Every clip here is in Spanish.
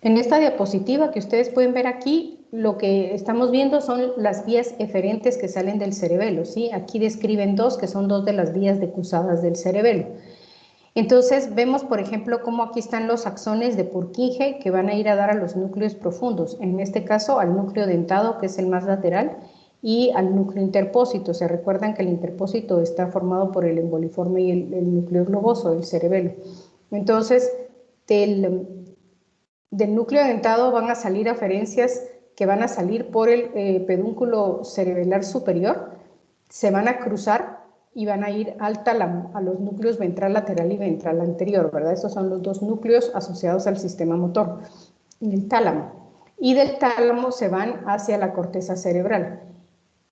En esta diapositiva que ustedes pueden ver aquí, lo que estamos viendo son las vías eferentes que salen del cerebelo, ¿sí? Aquí describen dos, que son dos de las vías decusadas del cerebelo. Entonces, vemos, por ejemplo, cómo aquí están los axones de Purkinje que van a ir a dar a los núcleos profundos, en este caso al núcleo dentado, que es el más lateral, y al núcleo interpósito. Se recuerdan que el interpósito está formado por el emboliforme y el núcleo globoso del cerebelo. Entonces, del núcleo dentado van a salir aferencias que van a salir por el pedúnculo cerebelar superior, se van a cruzar y van a ir al tálamo, a los núcleos ventral lateral y ventral anterior, ¿verdad? Estos son los dos núcleos asociados al sistema motor, el tálamo. Y del tálamo se van hacia la corteza cerebral.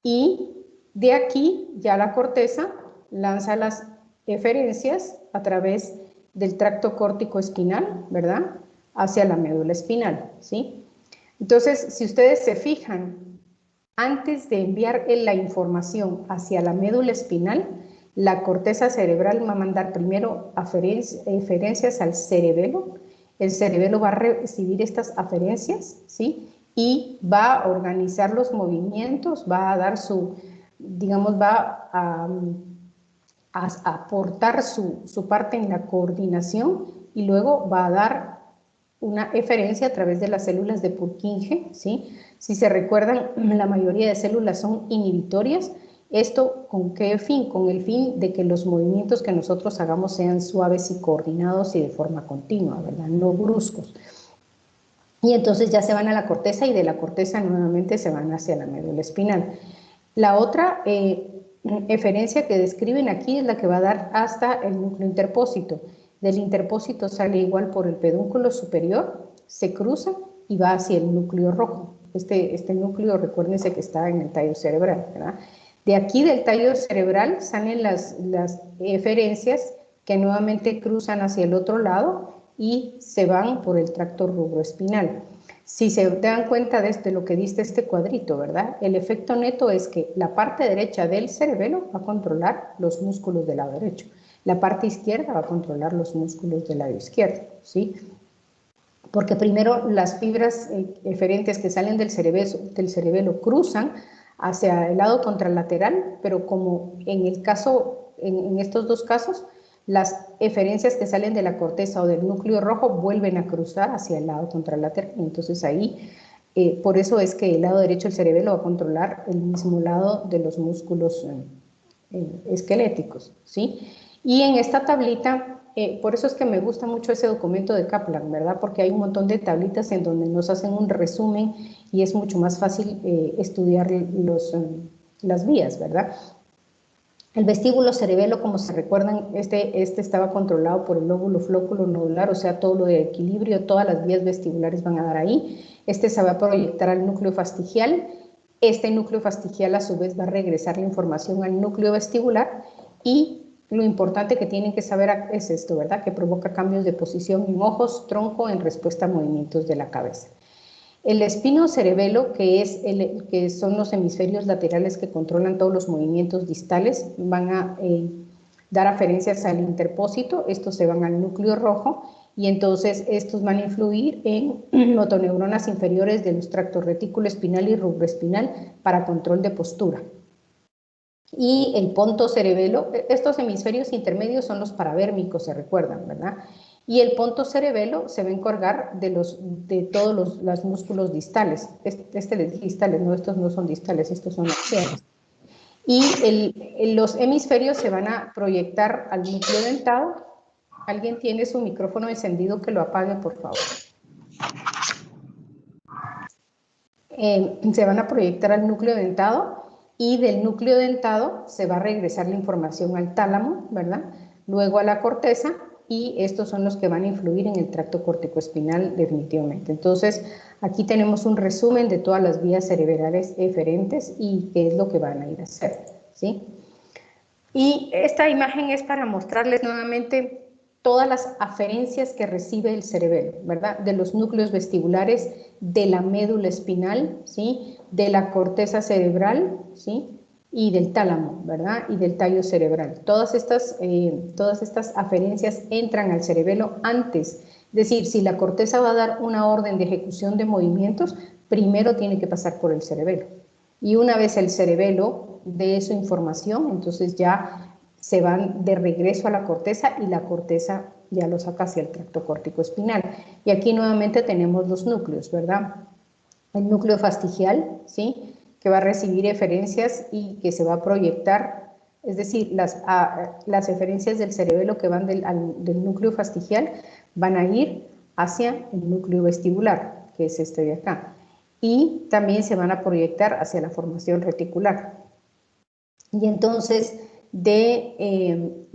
Y de aquí ya la corteza lanza las eferencias a través del tracto córtico espinal, ¿verdad?, hacia la médula espinal, ¿sí? Entonces, si ustedes se fijan, antes de enviar la información hacia la médula espinal, la corteza cerebral va a mandar primero aferencias al cerebelo. El cerebelo va a recibir estas aferencias, ¿sí?, y va a organizar los movimientos, va a dar su, digamos, va a aportar su parte en la coordinación y luego va a dar una eferencia a través de las células de Purkinje, ¿sí? Si se recuerdan, la mayoría de células son inhibitorias. ¿Esto con qué fin? Con el fin de que los movimientos que nosotros hagamos sean suaves y coordinados y de forma continua, ¿verdad?, no bruscos. Y entonces ya se van a la corteza y de la corteza nuevamente se van hacia la médula espinal. La otra eferencia que describen aquí es la que va a dar hasta el núcleo interpósito. Del interpósito sale igual por el pedúnculo superior, se cruza y va hacia el núcleo rojo. Este núcleo, recuérdense que está en el tallo cerebral, ¿verdad? De aquí del tallo cerebral salen las eferencias que nuevamente cruzan hacia el otro lado y se van por el tracto rubroespinal. Si se dan cuenta de lo que dice este cuadrito, ¿verdad?, el efecto neto es que la parte derecha del cerebelo va a controlar los músculos del lado derecho, la parte izquierda va a controlar los músculos del lado izquierdo, ¿sí? Porque primero las fibras eferentes que salen del cerebelo cruzan hacia el lado contralateral, pero como en el caso, en estos dos casos, las eferencias que salen de la corteza o del núcleo rojo vuelven a cruzar hacia el lado contralateral. Entonces ahí, por eso es que el lado derecho del cerebelo va a controlar el mismo lado de los músculos esqueléticos, ¿sí? Y en esta tablita, por eso es que me gusta mucho ese documento de Kaplan, ¿verdad? Porque hay un montón de tablitas en donde nos hacen un resumen y es mucho más fácil estudiar las vías, ¿verdad? El vestíbulo cerebelo, como se recuerdan, este estaba controlado por el lóbulo flóculo nodular, o sea, todo lo de equilibrio, todas las vías vestibulares van a dar ahí. Este se va a proyectar al núcleo fastigial. Este núcleo fastigial, a su vez, va a regresar la información al núcleo vestibular y lo importante que tienen que saber es esto, ¿verdad?, que provoca cambios de posición en ojos, tronco, en respuesta a movimientos de la cabeza. El espinocerebelo, que son los hemisferios laterales que controlan todos los movimientos distales, van a dar aferencias al interpósito, estos se van al núcleo rojo y entonces estos van a influir en motoneuronas inferiores de los tractos retículo espinal y rubroespinal para control de postura. Y el pontocerebelo, estos hemisferios intermedios son los paravérmicos, se recuerdan, ¿verdad? Y el pontocerebelo se va a encargar de todos los músculos distales. Distales, no, estos no son distales, estos son axiales. Y los hemisferios se van a proyectar al núcleo dentado. ¿Alguien tiene su micrófono encendido? Que lo apague, por favor. Se van a proyectar al núcleo dentado y del núcleo dentado se va a regresar la información al tálamo, ¿verdad?, luego a la corteza, y estos son los que van a influir en el tracto corticoespinal definitivamente. Entonces, aquí tenemos un resumen de todas las vías cerebrales eferentes y qué es lo que van a ir a hacer, ¿sí? Y esta imagen es para mostrarles nuevamente todas las aferencias que recibe el cerebelo, ¿verdad?, de los núcleos vestibulares, de la médula espinal, ¿sí?, de la corteza cerebral, ¿sí?, y del tálamo, ¿verdad?, y del tallo cerebral. Todas estas aferencias entran al cerebelo antes Es decir, si la corteza va a dar una orden de ejecución de movimientos, primero tiene que pasar por el cerebelo. Y una vez el cerebelo dé esa información, entonces ya se van de regreso a la corteza y la corteza ya lo saca hacia el tracto córtico espinal. Y aquí nuevamente tenemos los núcleos, ¿verdad? El núcleo fastigial, ¿sí? Que va a recibir eferencias y que se va a proyectar, es decir, las eferencias del cerebelo que van del núcleo fastigial van a ir hacia el núcleo vestibular, que es este de acá, y también se van a proyectar hacia la formación reticular. Y entonces del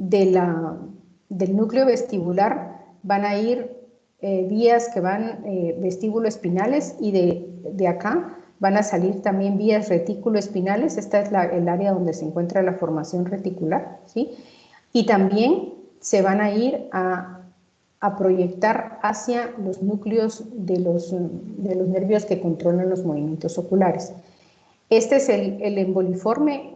núcleo vestibular van a ir vías que van vestíbulo-espinales, y de acá van a salir también vías retículo-espinales. Esta es el área donde se encuentra la formación reticular, ¿sí? Y también se van a ir a proyectar hacia los núcleos de los nervios que controlan los movimientos oculares. Este es el emboliforme,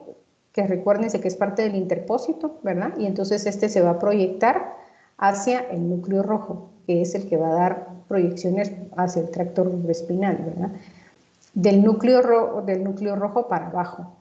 que recuérdense que es parte del interpósito, ¿verdad? Y entonces este se va a proyectar hacia el núcleo rojo, que es el que va a dar proyecciones hacia el tracto rubroespinal, ¿verdad? Del núcleo rojo para abajo.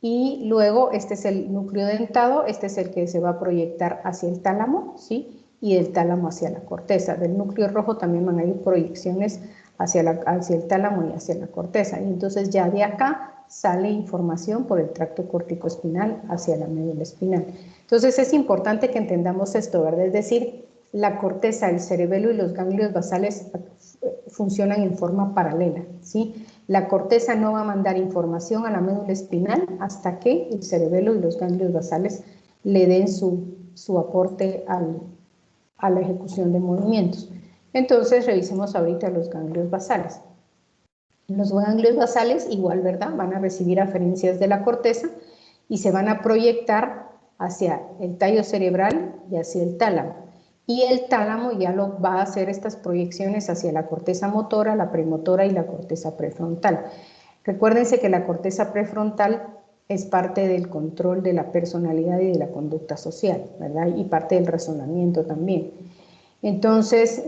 Y luego este es el núcleo dentado, este es el que se va a proyectar hacia el tálamo, ¿sí? Y del tálamo hacia la corteza. Del núcleo rojo también van a ir proyecciones hacia el tálamo y hacia la corteza. Y entonces ya de acá sale información por el tracto córtico-espinal hacia la médula espinal. Entonces es importante que entendamos esto, ¿verdad? Es decir, la corteza, el cerebelo y los ganglios basales funcionan en forma paralela, ¿sí? La corteza no va a mandar información a la médula espinal hasta que el cerebelo y los ganglios basales le den su aporte a la ejecución de movimientos. Entonces revisemos ahorita los ganglios basales. Los ganglios basales igual, ¿verdad? Van a recibir aferencias de la corteza y se van a proyectar hacia el tallo cerebral y hacia el tálamo. Y el tálamo ya lo va a hacer estas proyecciones hacia la corteza motora, la premotora y la corteza prefrontal. Recuérdense que la corteza prefrontal es parte del control de la personalidad y de la conducta social, ¿verdad? Y parte del razonamiento también. Entonces,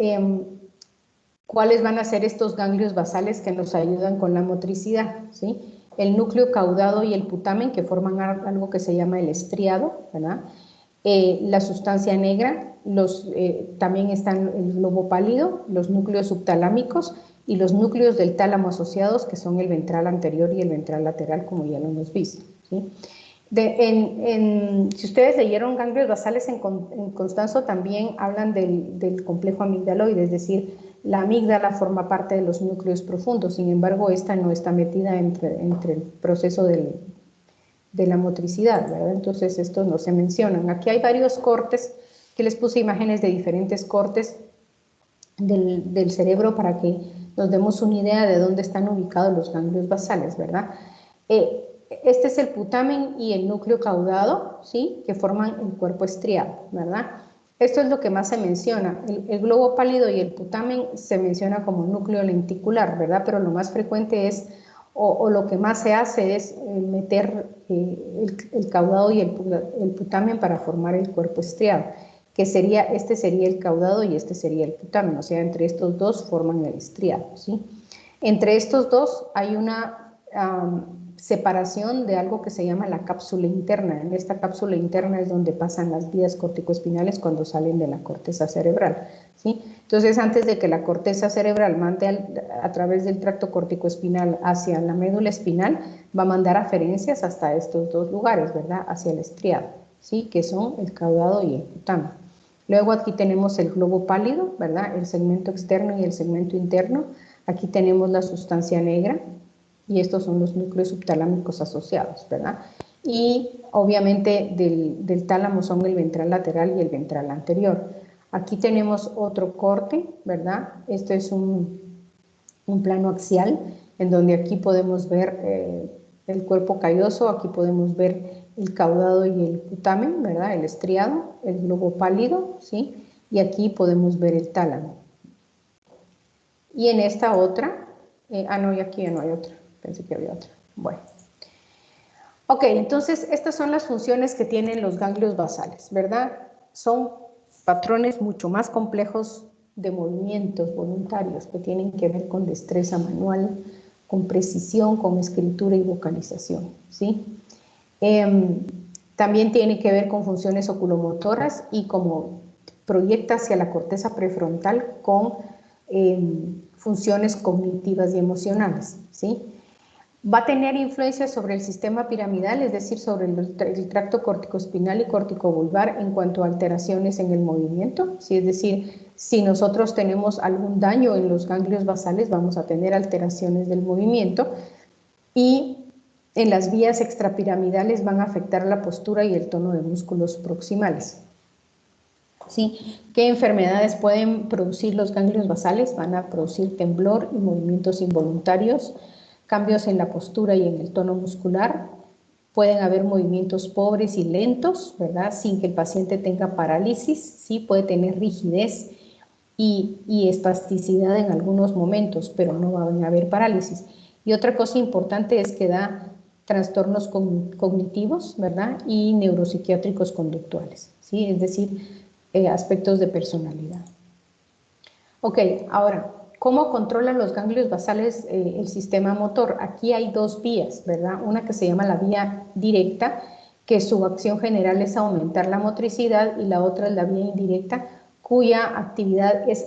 ¿cuáles van a ser estos ganglios basales que nos ayudan con la motricidad? ¿Sí? El núcleo caudado y el putamen, que forman algo que se llama el estriado, ¿verdad? La sustancia negra, también están el globo pálido, los núcleos subtalámicos y los núcleos del tálamo asociados, que son el ventral anterior y el ventral lateral, como ya lo hemos visto, ¿sí? Si ustedes leyeron ganglios basales en Constanzo, también hablan del complejo amigdaloide, es decir, la amígdala forma parte de los núcleos profundos. Sin embargo, esta no está metida entre el proceso de la motricidad, ¿verdad? Entonces estos no se mencionan. Aquí hay varios cortes, que les puse imágenes de diferentes cortes del cerebro para que nos demos una idea de dónde están ubicados los ganglios basales, ¿verdad? Este es el putamen y el núcleo caudado, ¿sí? Que forman el cuerpo estriado, ¿verdad? Esto es lo que más se menciona. El globo pálido y el putamen se menciona como núcleo lenticular, ¿verdad? Pero lo más frecuente es, o lo que más se hace es meter el caudado y el putamen para formar el cuerpo estriado, que este sería el caudado y este sería el putamen, o sea, entre estos dos forman el estriado, ¿sí? Entre estos dos hay una separación de algo que se llama la cápsula interna. En esta cápsula interna es donde pasan las vías corticoespinales cuando salen de la corteza cerebral, ¿sí? Entonces, antes de que la corteza cerebral mande a través del tracto corticoespinal hacia la médula espinal, va a mandar aferencias hasta estos dos lugares, ¿verdad? Hacia el estriado, ¿sí? Que son el caudado y el putamen. Luego aquí tenemos el globo pálido, ¿verdad? El segmento externo y el segmento interno. Aquí tenemos la sustancia negra, y estos son los núcleos subtalámicos asociados, ¿verdad? Y obviamente del tálamo son el ventral lateral y el ventral anterior. Aquí tenemos otro corte, ¿verdad? Este es un plano axial, en donde aquí podemos ver el cuerpo calloso, aquí podemos ver el caudado y el putamen, ¿verdad? El estriado, el globo pálido, ¿sí? Y aquí podemos ver el tálamo. Y en esta otra, no, y aquí ya no hay otra. Pensé que había otra. Bueno. Ok, entonces estas son las funciones que tienen los ganglios basales, ¿verdad? Son patrones mucho más complejos de movimientos voluntarios que tienen que ver con destreza manual, con precisión, con escritura y vocalización, ¿sí? También tiene que ver con funciones oculomotoras y como proyecta hacia la corteza prefrontal con funciones cognitivas y emocionales, ¿sí? Va a tener influencia sobre el sistema piramidal, es decir, sobre el tracto corticoespinal y corticovulvar en cuanto a alteraciones en el movimiento, ¿sí? Es decir, si nosotros tenemos algún daño en los ganglios basales, vamos a tener alteraciones del movimiento, y en las vías extrapiramidales van a afectar la postura y el tono de músculos proximales. ¿Sí? ¿Qué enfermedades pueden producir los ganglios basales? Van a producir temblor y movimientos involuntarios, cambios en la postura y en el tono muscular. Pueden haber movimientos pobres y lentos, ¿verdad? Sin que el paciente tenga parálisis, sí puede tener rigidez y espasticidad en algunos momentos, pero no va a haber parálisis. Y otra cosa importante es que da trastornos cognitivos, ¿verdad? Y neuropsiquiátricos conductuales, ¿sí? Es decir, aspectos de personalidad. Ok, ahora, ¿cómo controlan los ganglios basales el sistema motor? Aquí hay dos vías, ¿verdad? Una que se llama la vía directa, que su acción general es aumentar la motricidad, y la otra es la vía indirecta, cuya actividad es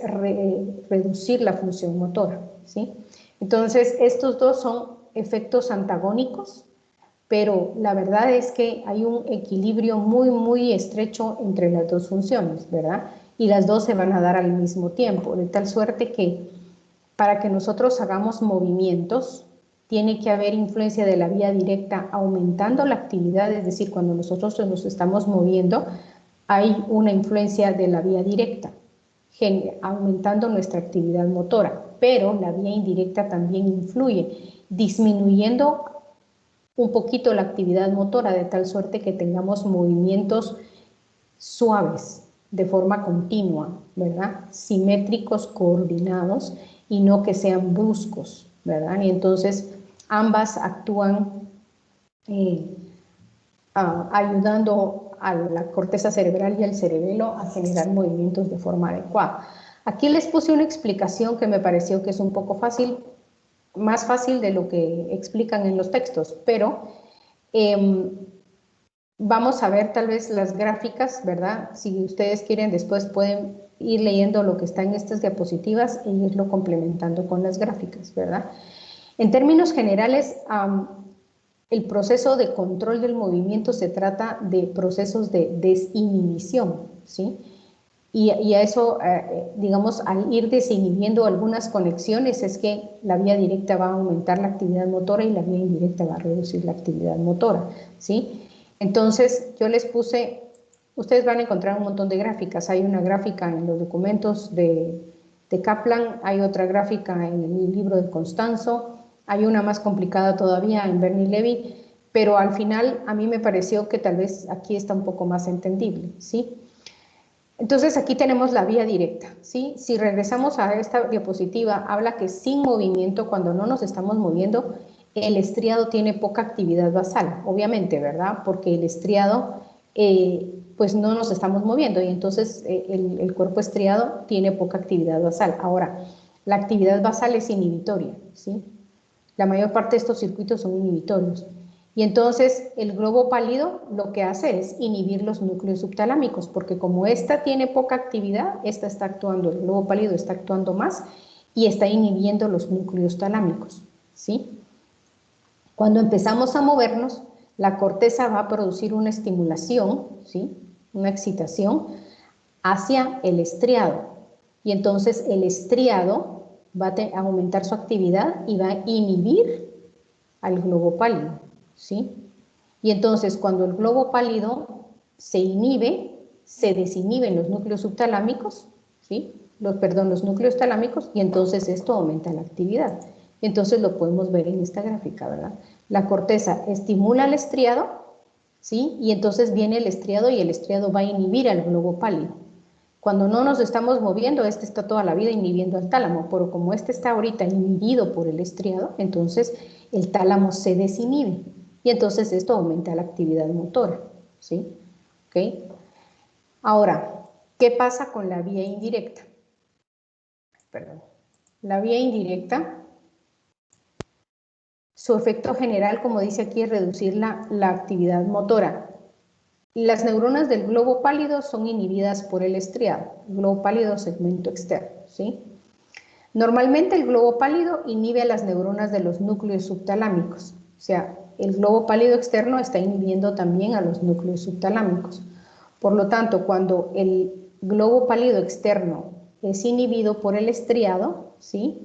reducir la función motora, ¿sí? Entonces, estos dos son efectos antagónicos, pero la verdad es que hay un equilibrio muy estrecho entre las dos funciones, ¿verdad? Y las dos se van a dar al mismo tiempo, de tal suerte que para que nosotros hagamos movimientos, tiene que haber influencia de la vía directa aumentando la actividad, es decir, cuando nosotros nos estamos moviendo, hay una influencia de la vía directa, aumentando nuestra actividad motora, pero la vía indirecta también influye, disminuyendo un poquito la actividad motora, de tal suerte que tengamos movimientos suaves, de forma continua, ¿verdad? Simétricos, coordinados, y no que sean bruscos, ¿verdad? Y entonces ambas actúan ayudando a la corteza cerebral y al cerebelo a generar movimientos de forma adecuada. Aquí les puse una explicación que me pareció que es un poco fácil, más fácil de lo que explican en los textos, pero vamos a ver tal vez las gráficas, ¿verdad? Si ustedes quieren, después pueden ir leyendo lo que está en estas diapositivas e irlo complementando con las gráficas, ¿verdad? En términos generales, el proceso de control del movimiento se trata de procesos de desinhibición, ¿sí? Y a eso, digamos, al ir desinhibiendo algunas conexiones, es que la vía directa va a aumentar la actividad motora y la vía indirecta va a reducir la actividad motora, ¿sí? Entonces, yo les puse, ustedes van a encontrar un montón de gráficas. Hay una gráfica en los documentos de Kaplan, hay otra gráfica en el libro de Constanzo, hay una más complicada todavía en Bernie Levy, pero al final a mí me pareció que tal vez aquí está un poco más entendible, ¿sí? Entonces aquí tenemos la vía directa, ¿sí? Si regresamos a esta diapositiva, habla que sin movimiento, cuando no nos estamos moviendo, el estriado tiene poca actividad basal, obviamente, ¿verdad? Porque el estriado, pues no nos estamos moviendo, y entonces el cuerpo estriado tiene poca actividad basal. Ahora, la actividad basal es inhibitoria, ¿sí? La mayor parte de estos circuitos son inhibitorios. Y entonces el globo pálido lo que hace es inhibir los núcleos subtalámicos, porque como esta tiene poca actividad, esta está actuando, el globo pálido está actuando más y está inhibiendo los núcleos talámicos, ¿sí? Cuando empezamos a movernos, la corteza va a producir una estimulación, ¿sí? Una excitación hacia el estriado, y entonces el estriado va a aumentar su actividad y va a inhibir al globo pálido, ¿sí? Y entonces cuando el globo pálido se inhibe, se desinhiben los núcleos subtalámicos, ¿sí? Los núcleos talámicos, y entonces esto aumenta la actividad. Entonces lo podemos ver en esta gráfica, ¿verdad? La corteza estimula al estriado, ¿sí? Y entonces viene el estriado y el estriado va a inhibir al globo pálido. Cuando no nos estamos moviendo, este está toda la vida inhibiendo al tálamo, pero como este está ahorita inhibido por el estriado, entonces el tálamo se desinhibe y entonces esto aumenta la actividad motora, ¿sí? ¿Ok? Ahora, ¿qué pasa con la vía indirecta? perdón, la vía indirecta, su efecto general, como dice aquí, es reducir la actividad motora. Las neuronas del globo pálido son inhibidas por el estriado, globo pálido segmento externo, ¿sí? Normalmente el globo pálido inhibe a las neuronas de los núcleos subtalámicos, o sea, el globo pálido externo está inhibiendo también a los núcleos subtalámicos. Por lo tanto, cuando el globo pálido externo es inhibido por el estriado, ¿sí?,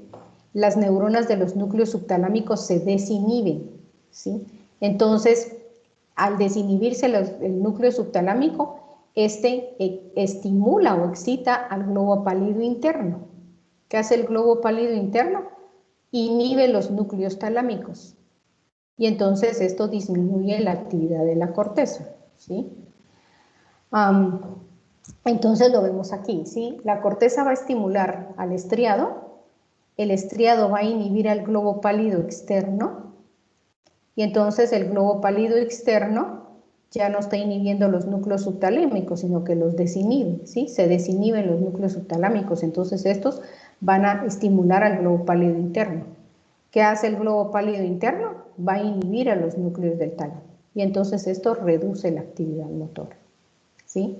las neuronas de los núcleos subtalámicos se desinhiben, ¿sí? Entonces, al desinhibirse el núcleo subtalámico, este estimula o excita al globo pálido interno. ¿Qué hace el globo pálido interno? Inhibe los núcleos talámicos. Y entonces esto disminuye la actividad de la corteza, ¿sí? Entonces lo vemos aquí, ¿sí? La corteza va a estimular al estriado, el estriado va a inhibir al globo pálido externo, y entonces el globo pálido externo ya no está inhibiendo los núcleos subtalámicos, sino que los desinhibe, ¿sí? Se desinhiben los núcleos subtalámicos, entonces estos van a estimular al globo pálido interno. ¿Qué hace el globo pálido interno? Va a inhibir a los núcleos del tálamo, y entonces esto reduce la actividad motora, ¿sí?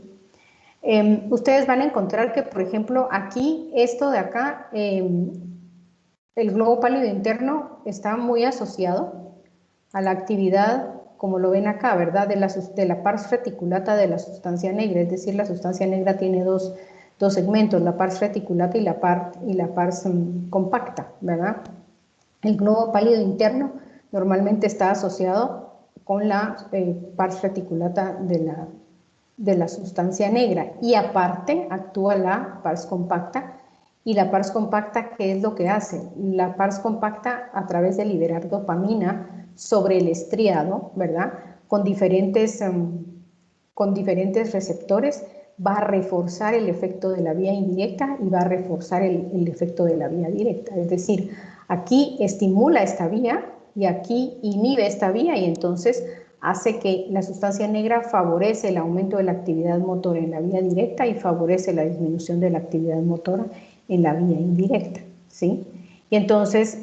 Ustedes van a encontrar que, por ejemplo, aquí, esto de acá, el globo pálido interno está muy asociado a la actividad, como lo ven acá, ¿verdad?, de la pars reticulata de la sustancia negra, es decir, la sustancia negra tiene dos segmentos, la pars reticulata y la pars compacta, ¿verdad? El globo pálido interno normalmente está asociado con la pars reticulata de la sustancia negra, y aparte actúa la pars compacta. Y la pars compacta, ¿qué es lo que hace? La pars compacta, a través de liberar dopamina sobre el estriado, ¿verdad?, con diferentes receptores, va a reforzar el efecto de la vía indirecta y va a reforzar el efecto de la vía directa. Es decir, aquí estimula esta vía y aquí inhibe esta vía, y entonces hace que la sustancia negra favorece el aumento de la actividad motora en la vía directa y favorece la disminución de la actividad motora en la vía indirecta, ¿sí? Y entonces,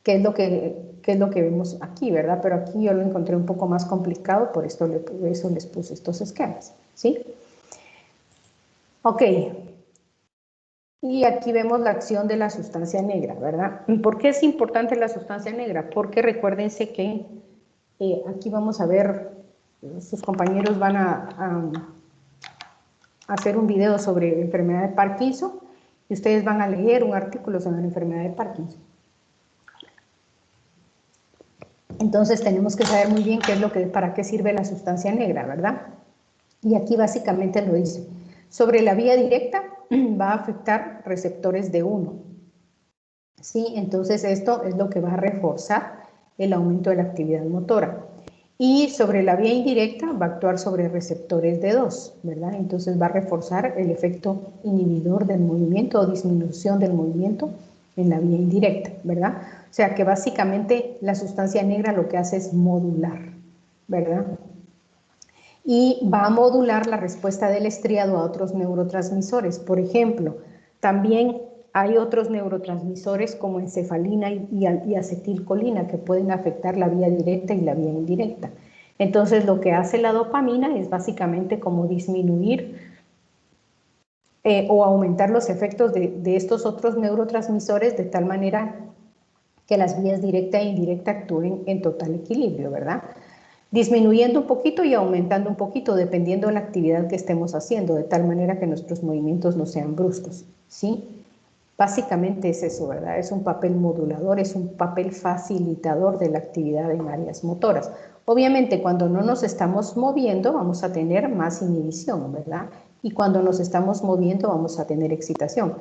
¿qué es lo que vemos aquí, verdad? Pero aquí yo lo encontré un poco más complicado, por eso les puse estos esquemas, ¿sí? Ok. Y aquí vemos la acción de la sustancia negra, ¿verdad? ¿Por qué es importante la sustancia negra? Porque recuérdense que aquí vamos a ver, sus compañeros van a hacer un video sobre enfermedad de Parkinson, y ustedes van a leer un artículo sobre la enfermedad de Parkinson. Entonces tenemos que saber muy bien para qué sirve la sustancia negra, ¿verdad? Y aquí básicamente lo dice. Sobre la vía directa va a afectar receptores de 1. ¿Sí? Entonces esto es lo que va a reforzar el aumento de la actividad motora. Y sobre la vía indirecta va a actuar sobre receptores de 2, ¿verdad? Entonces va a reforzar el efecto inhibidor del movimiento o disminución del movimiento en la vía indirecta, ¿verdad? O sea que básicamente la sustancia negra lo que hace es modular, ¿verdad? Y va a modular la respuesta del estriado a otros neurotransmisores. Por ejemplo, también hay otros neurotransmisores como encefalina y acetilcolina que pueden afectar la vía directa y la vía indirecta. Entonces, lo que hace la dopamina es básicamente como disminuir o aumentar los efectos de estos otros neurotransmisores, de tal manera que las vías directa e indirecta actúen en total equilibrio, ¿verdad? Disminuyendo un poquito y aumentando un poquito, dependiendo de la actividad que estemos haciendo, de tal manera que nuestros movimientos no sean bruscos, ¿sí? Básicamente es eso, ¿verdad? Es un papel modulador, es un papel facilitador de la actividad en áreas motoras. Obviamente, cuando no nos estamos moviendo, vamos a tener más inhibición, ¿verdad? Y cuando nos estamos moviendo, vamos a tener excitación.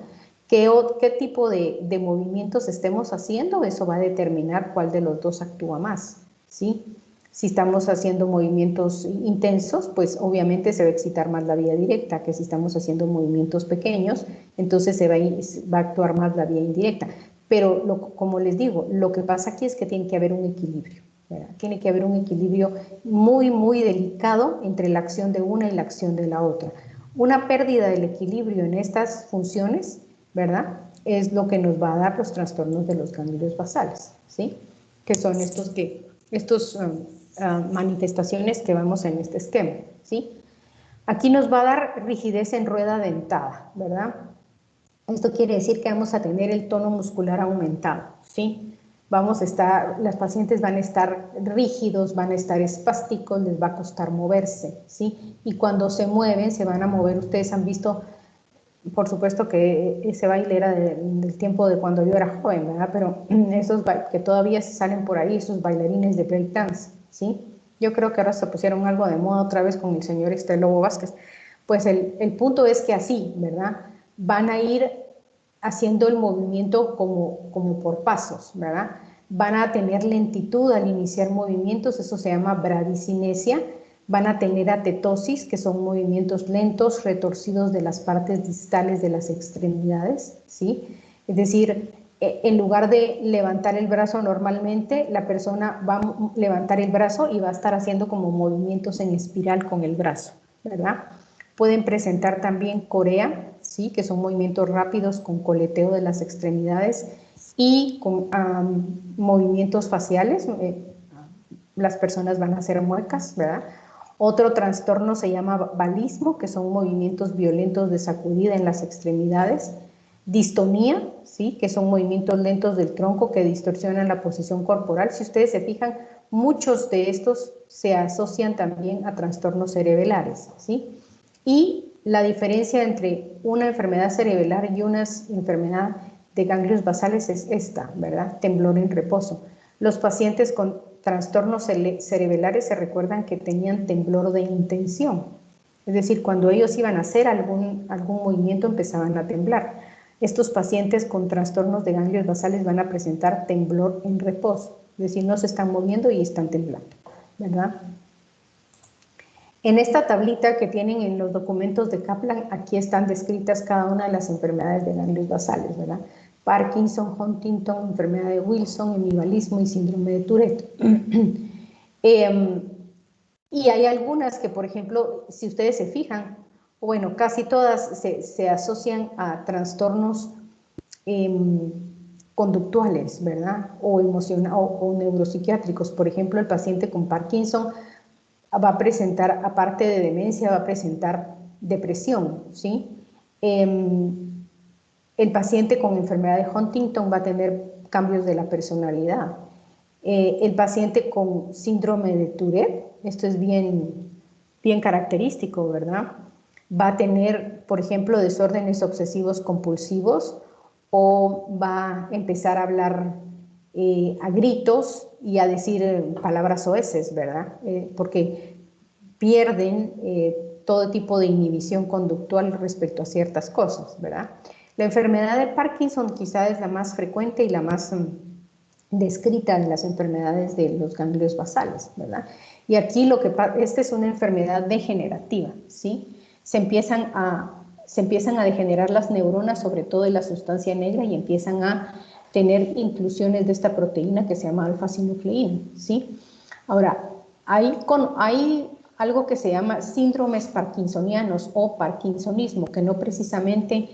¿Qué tipo de movimientos estemos haciendo? Eso va a determinar cuál de los dos actúa más, ¿sí? Si estamos haciendo movimientos intensos, pues obviamente se va a excitar más la vía directa, que si estamos haciendo movimientos pequeños, entonces va a actuar más la vía indirecta. Pero como les digo, lo que pasa aquí es que tiene que haber un equilibrio, ¿verdad? Tiene que haber un equilibrio muy, muy delicado entre la acción de una y la acción de la otra. Una pérdida del equilibrio en estas funciones ¿verdad? Es lo que nos va a dar los trastornos de los ganglios basales, ¿sí? Que son estos manifestaciones que vemos en este esquema, ¿sí? Aquí nos va a dar rigidez en rueda dentada, ¿verdad? Esto quiere decir que vamos a tener el tono muscular aumentado, ¿sí? Las pacientes van a estar rígidos, van a estar espásticos, les va a costar moverse, ¿sí? Y cuando se mueven, se van a mover, ustedes han visto, por supuesto que ese baile era del tiempo de cuando yo era joven, ¿verdad? Pero esos que todavía se salen por ahí, esos bailarines de breakdance, ¿sí? Yo creo que ahora se pusieron algo de moda otra vez con el señor Lobo Vázquez. Pues el punto es que así, ¿verdad? Van a ir haciendo el movimiento como por pasos, ¿verdad? Van a tener lentitud al iniciar movimientos, eso se llama bradicinesia. Van a tener atetosis, que son movimientos lentos, retorcidos de las partes distales de las extremidades, ¿sí? Es decir, en lugar de levantar el brazo normalmente, la persona va a levantar el brazo y va a estar haciendo como movimientos en espiral con el brazo, ¿verdad? Pueden presentar también corea, ¿sí? Que son movimientos rápidos con coleteo de las extremidades y con movimientos faciales. Las personas van a hacer muecas, ¿verdad? Otro trastorno se llama balismo, que son movimientos violentos de sacudida en las extremidades. Distonía, ¿sí? Que son movimientos lentos del tronco que distorsionan la posición corporal. Si ustedes se fijan, muchos de estos se asocian también a trastornos cerebrales, ¿sí? Y la diferencia entre una enfermedad cerebral y una enfermedad de ganglios basales es esta, ¿verdad? Temblor en reposo. Los pacientes con trastornos cerebrales se recuerdan que tenían temblor de intención. Es decir, cuando ellos iban a hacer algún movimiento empezaban a temblar. Estos pacientes con trastornos de ganglios basales van a presentar temblor en reposo. Es decir, no se están moviendo y están temblando, ¿verdad? En esta tablita que tienen en los documentos de Kaplan, aquí están descritas cada una de las enfermedades de ganglios basales, ¿verdad? Parkinson, Huntington, enfermedad de Wilson, hemibalismo y síndrome de Tourette. Y hay algunas que, por ejemplo, si ustedes se fijan, bueno, casi todas se asocian a trastornos conductuales, ¿verdad? O emocionales o neuropsiquiátricos. Por ejemplo, el paciente con Parkinson va a presentar, aparte de demencia, va a presentar depresión, ¿sí? El paciente con enfermedad de Huntington va a tener cambios de la personalidad. El paciente con síndrome de Tourette, esto es bien característico, ¿verdad? Va a tener, por ejemplo, desórdenes obsesivos compulsivos o va a empezar a hablar a gritos y a decir palabras soeces, ¿verdad? Porque pierden todo tipo de inhibición conductual respecto a ciertas cosas, ¿verdad? La enfermedad de Parkinson quizá es la más frecuente y la más descrita en las enfermedades de los ganglios basales, ¿verdad? Y aquí esta es una enfermedad degenerativa, ¿sí? Se empiezan a degenerar las neuronas, sobre todo de la sustancia negra, y empiezan a tener inclusiones de esta proteína que se llama alfa-sinucleína, ¿sí? Ahora, hay algo que se llama síndromes parkinsonianos o parkinsonismo, que no precisamente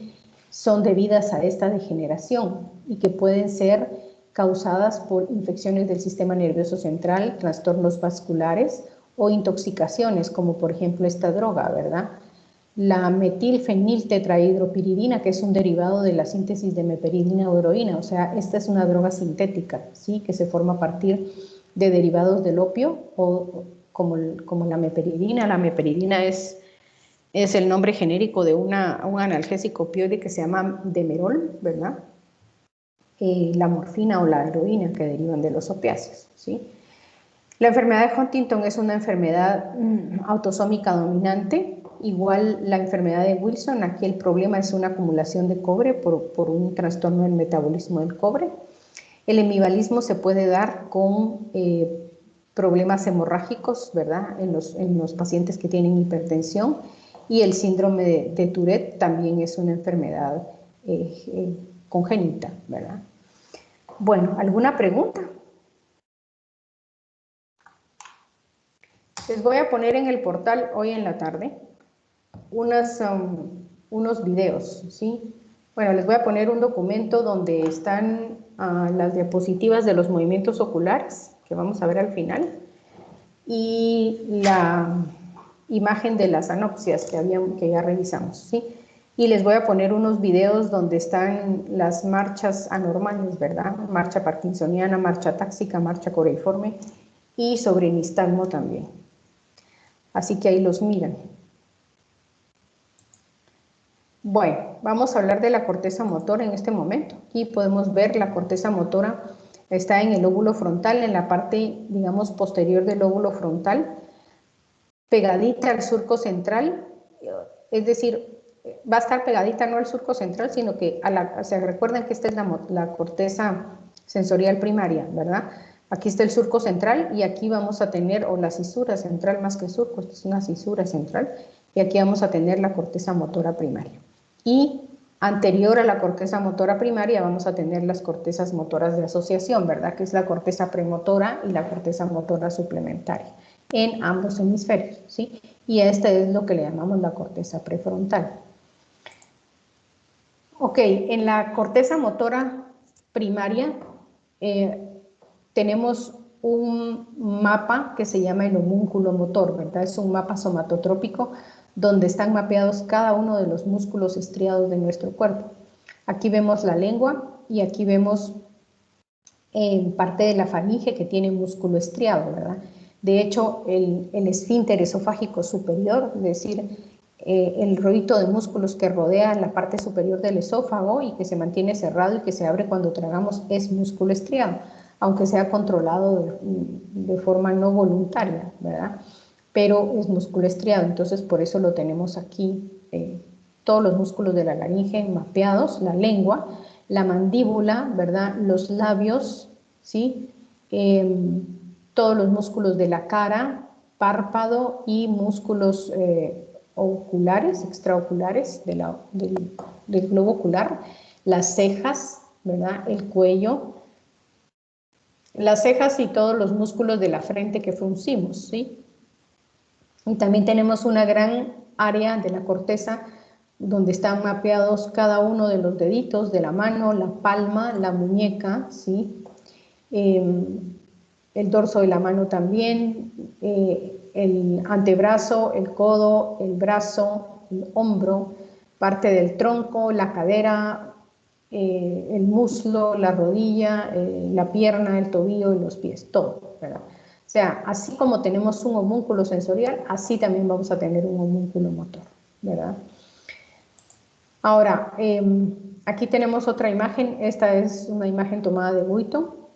son debidas a esta degeneración y que pueden ser causadas por infecciones del sistema nervioso central, trastornos vasculares o intoxicaciones, como por ejemplo esta droga, ¿verdad? La metilfeniltetrahidropiridina, que es un derivado de la síntesis de meperidina o heroína, o sea, esta es una droga sintética, ¿sí? Que se forma a partir de derivados del opio, o como la meperidina. La meperidina es el nombre genérico de un analgésico opioide que se llama Demerol, ¿verdad? La morfina o la heroína que derivan de los opiáceos, ¿sí? La enfermedad de Huntington es una enfermedad autosómica dominante, igual la enfermedad de Wilson. Aquí el problema es una acumulación de cobre por un trastorno del metabolismo del cobre. El hemibalismo se puede dar con problemas hemorrágicos, ¿verdad? En los pacientes que tienen hipertensión, y el síndrome de Tourette también es una enfermedad congénita, ¿verdad? Bueno, ¿alguna pregunta? Les voy a poner en el portal hoy en la tarde unos videos, ¿sí? Bueno, les voy a poner un documento donde están las diapositivas de los movimientos oculares, que vamos a ver al final, y la imagen de las anopsias que ya revisamos, ¿sí? Y les voy a poner unos videos donde están las marchas anormales, ¿verdad? Marcha parkinsoniana, marcha táxica, marcha coreiforme y sobre nistagmo también. Así que ahí los miran. Bueno, vamos a hablar de la corteza motora en este momento. Aquí podemos ver la corteza motora está en el lóbulo frontal, en la parte, digamos, posterior del lóbulo frontal, pegadita al surco central, es decir, va a estar pegadita no al surco central, sino que se recuerdan que esta es la corteza sensorial primaria, ¿verdad? Aquí está el surco central y aquí vamos a tener, o la cisura central más que surco, esta es una cisura central, y aquí vamos a tener la corteza motora primaria. Y anterior a la corteza motora primaria vamos a tener las cortezas motoras de asociación, ¿verdad? Que es la corteza premotora y la corteza motora suplementaria en ambos hemisferios, ¿sí? Y esta es lo que le llamamos la corteza prefrontal. Ok, en la corteza motora primaria tenemos un mapa que se llama el homúnculo motor, ¿verdad? Es un mapa somatotrópico donde están mapeados cada uno de los músculos estriados de nuestro cuerpo. Aquí vemos la lengua y aquí vemos parte de la faringe que tiene músculo estriado, ¿verdad? De hecho, el esfínter esofágico superior, es decir, el rollito de músculos que rodea la parte superior del esófago y que se mantiene cerrado y que se abre cuando tragamos, es músculo estriado, aunque sea controlado de forma no voluntaria, ¿verdad? Pero es músculo estriado, entonces por eso lo tenemos aquí, todos los músculos de la laringe mapeados, la lengua, la mandíbula, ¿verdad? Los labios, ¿sí? Todos los músculos de la cara, párpado y músculos oculares, extraoculares del globo ocular, las cejas, ¿verdad? El cuello, las cejas y todos los músculos de la frente que fruncimos, ¿sí? Y también tenemos una gran área de la corteza donde están mapeados cada uno de los deditos de la mano, la palma, la muñeca, ¿sí? El dorso de la mano también, el antebrazo, el codo, el brazo, el hombro, parte del tronco, la cadera, el muslo, la rodilla, la pierna, el tobillo y los pies, todo, ¿verdad? O sea, así como tenemos un homúnculo sensorial, así también vamos a tener un homúnculo motor, ¿verdad? Ahora, aquí tenemos otra imagen, esta es una imagen tomada de Buito.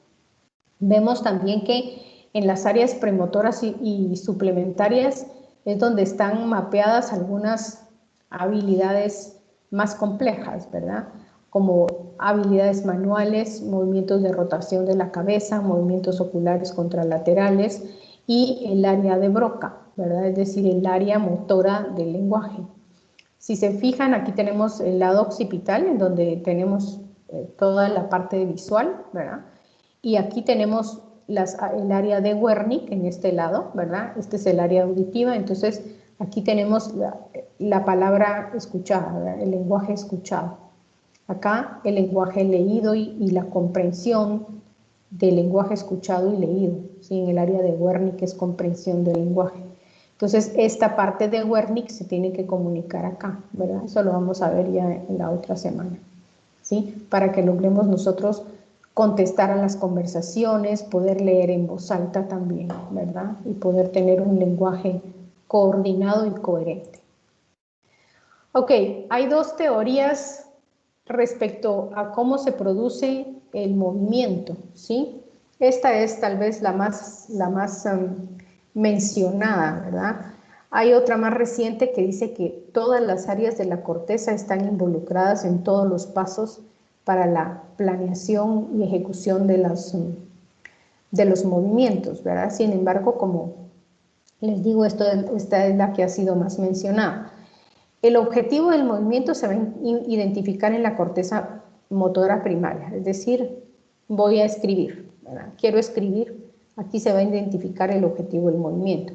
Vemos también que en las áreas premotoras y suplementarias es donde están mapeadas algunas habilidades más complejas, ¿verdad? Como habilidades manuales, movimientos de rotación de la cabeza, movimientos oculares contralaterales y el área de Broca, ¿verdad? Es decir, el área motora del lenguaje. Si se fijan, aquí tenemos el lado occipital, en donde tenemos toda la parte visual, ¿verdad? Y aquí tenemos el área de Wernicke en este lado, ¿verdad? Este es el área auditiva, entonces aquí tenemos la palabra escuchada, ¿verdad? El lenguaje escuchado. Acá el lenguaje leído y la comprensión del lenguaje escuchado y leído, ¿sí? En el área de Wernicke es comprensión del lenguaje. Entonces, esta parte de Wernicke se tiene que comunicar acá, ¿verdad? Eso lo vamos a ver ya en la otra semana, ¿sí? Para que logremos nosotros contestar a las conversaciones, poder leer en voz alta también, ¿verdad? Y poder tener un lenguaje coordinado y coherente. Ok, hay dos teorías respecto a cómo se produce el movimiento, ¿sí? Esta es tal vez la más mencionada, ¿verdad? Hay otra más reciente que dice que todas las áreas de la corteza están involucradas en todos los pasos para la planeación y ejecución de los movimientos, ¿verdad? Sin embargo, como les digo, esta es la que ha sido más mencionada. El objetivo del movimiento se va a identificar en la corteza motora primaria, es decir, voy a escribir, ¿verdad? Quiero escribir, aquí se va a identificar el objetivo del movimiento.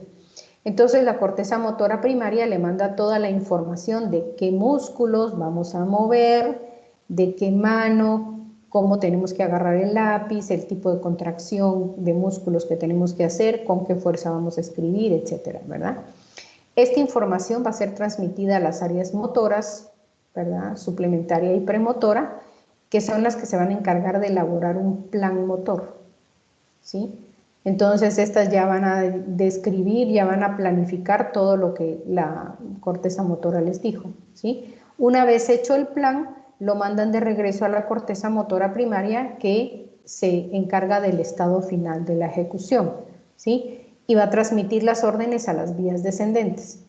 Entonces la corteza motora primaria le manda toda la información de qué músculos vamos a mover, de qué mano, cómo tenemos que agarrar el lápiz, el tipo de contracción de músculos que tenemos que hacer, con qué fuerza vamos a escribir, etcétera, ¿verdad? Esta información va a ser transmitida a las áreas motoras, ¿verdad? Suplementaria y premotora, que son las que se van a encargar de elaborar un plan motor, ¿sí? Entonces estas ya van a describir, ya van a planificar todo lo que la corteza motora les dijo, ¿sí? Una vez hecho el plan, lo mandan de regreso a la corteza motora primaria que se encarga del estado final de la ejecución, ¿sí? Y va a transmitir las órdenes a las vías descendentes,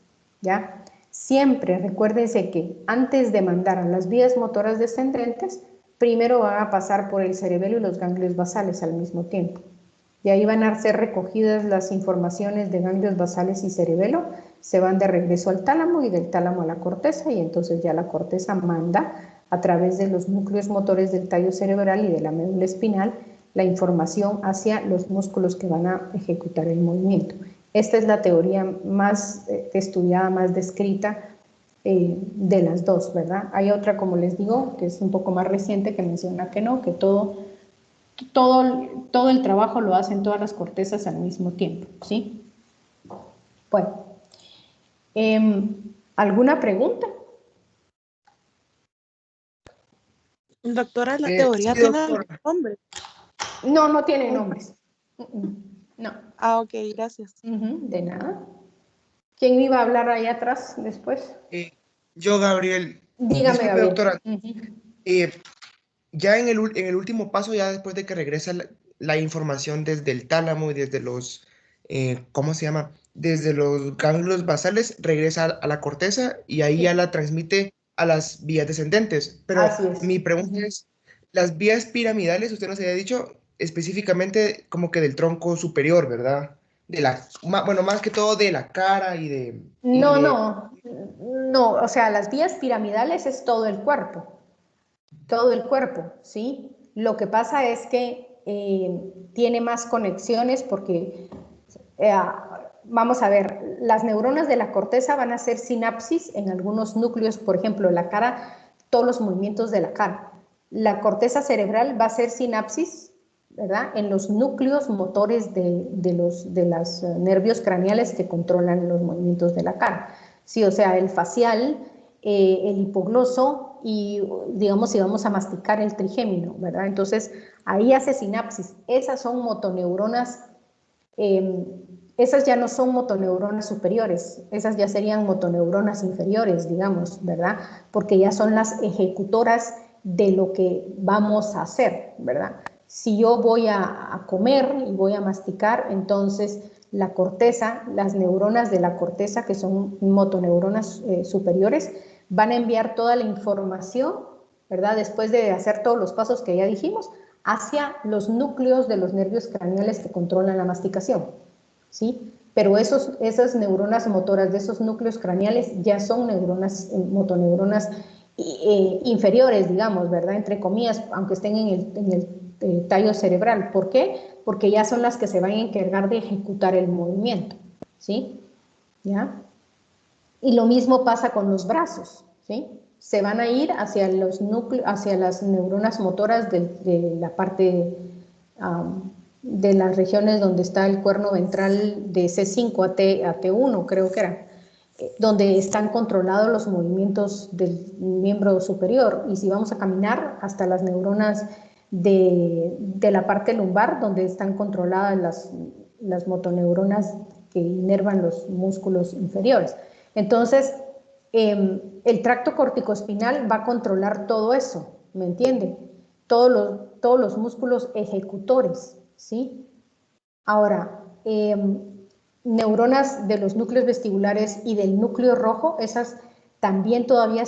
¿ya? Siempre recuérdense que antes de mandar a las vías motoras descendentes, primero van a pasar por el cerebelo y los ganglios basales al mismo tiempo. Y ahí van a ser recogidas las informaciones de ganglios basales y cerebelo, se van de regreso al tálamo y del tálamo a la corteza, y entonces ya la corteza manda a través de los núcleos motores del tallo cerebral y de la médula espinal la información hacia los músculos que van a ejecutar el movimiento. Esta es la teoría más estudiada, más descrita de las dos, ¿verdad? Hay otra, como les digo, que es un poco más reciente, que menciona que no, que todo el trabajo lo hacen todas las cortezas al mismo tiempo, ¿sí? Bueno, ¿alguna pregunta? Doctora, la Sí, teoría tiene algún doctora. nombre. No, no tienen nombres. No. Ah, ok, gracias. De nada. ¿Quién iba a hablar ahí atrás después? Yo, Gabriel, Dígame, disculpe, Gabriel. doctora, ya en el último paso, ya después de que regresa la información desde el tálamo y desde los, ¿cómo se llama? Desde los ganglios basales, regresa a la corteza y ahí ya Sí, la transmite a las vías descendentes. Pero así es. mi pregunta es, las vías piramidales, usted nos había dicho específicamente como que del tronco superior, ¿verdad? Bueno, más que todo de la cara y No, de no, no, o sea, las vías piramidales es todo el cuerpo, ¿sí? Lo que pasa es que tiene más conexiones porque, vamos a ver, las neuronas de la corteza van a hacer sinapsis en algunos núcleos, por ejemplo, la cara, todos los movimientos de la cara. La corteza cerebral va a hacer sinapsis, ¿verdad? En los núcleos motores de los nervios craneales que controlan los movimientos de la cara. Sí, o sea, el facial, el hipogloso y, digamos, si vamos a masticar el trigémino, ¿verdad? Entonces, ahí hace sinapsis. Esas son motoneuronas, esas ya no son motoneuronas superiores, esas ya serían motoneuronas inferiores, digamos, ¿verdad? Porque ya son las ejecutoras de lo que vamos a hacer, ¿verdad? Si yo voy a comer y voy a masticar, entonces la corteza, las neuronas de la corteza, que son motoneuronas superiores, van a enviar toda la información, ¿verdad? Después de hacer todos los pasos que ya dijimos, hacia los núcleos de los nervios craneales que controlan la masticación, ¿sí? Pero esas neuronas motoras de esos núcleos craneales ya son neuronas, motoneuronas inferiores, digamos, ¿verdad? Entre comillas, aunque estén en el tallo cerebral. ¿Por qué? Porque ya son las que se van a encargar de ejecutar el movimiento, ¿sí? ¿Ya? Y lo mismo pasa con los brazos, ¿sí? Se van a ir hacia los núcleos, hacia las neuronas motoras de la parte de las regiones donde está el cuerno ventral de C5 a T1, creo que era, donde están controlados los movimientos del miembro superior. Y si vamos a caminar hasta las neuronas de la parte lumbar, donde están controladas las motoneuronas que inervan los músculos inferiores. Entonces, el tracto corticoespinal va a controlar todo eso, ¿me entienden? Todos los músculos ejecutores, ¿sí? Ahora, neuronas de los núcleos vestibulares y del núcleo rojo, esas también todavía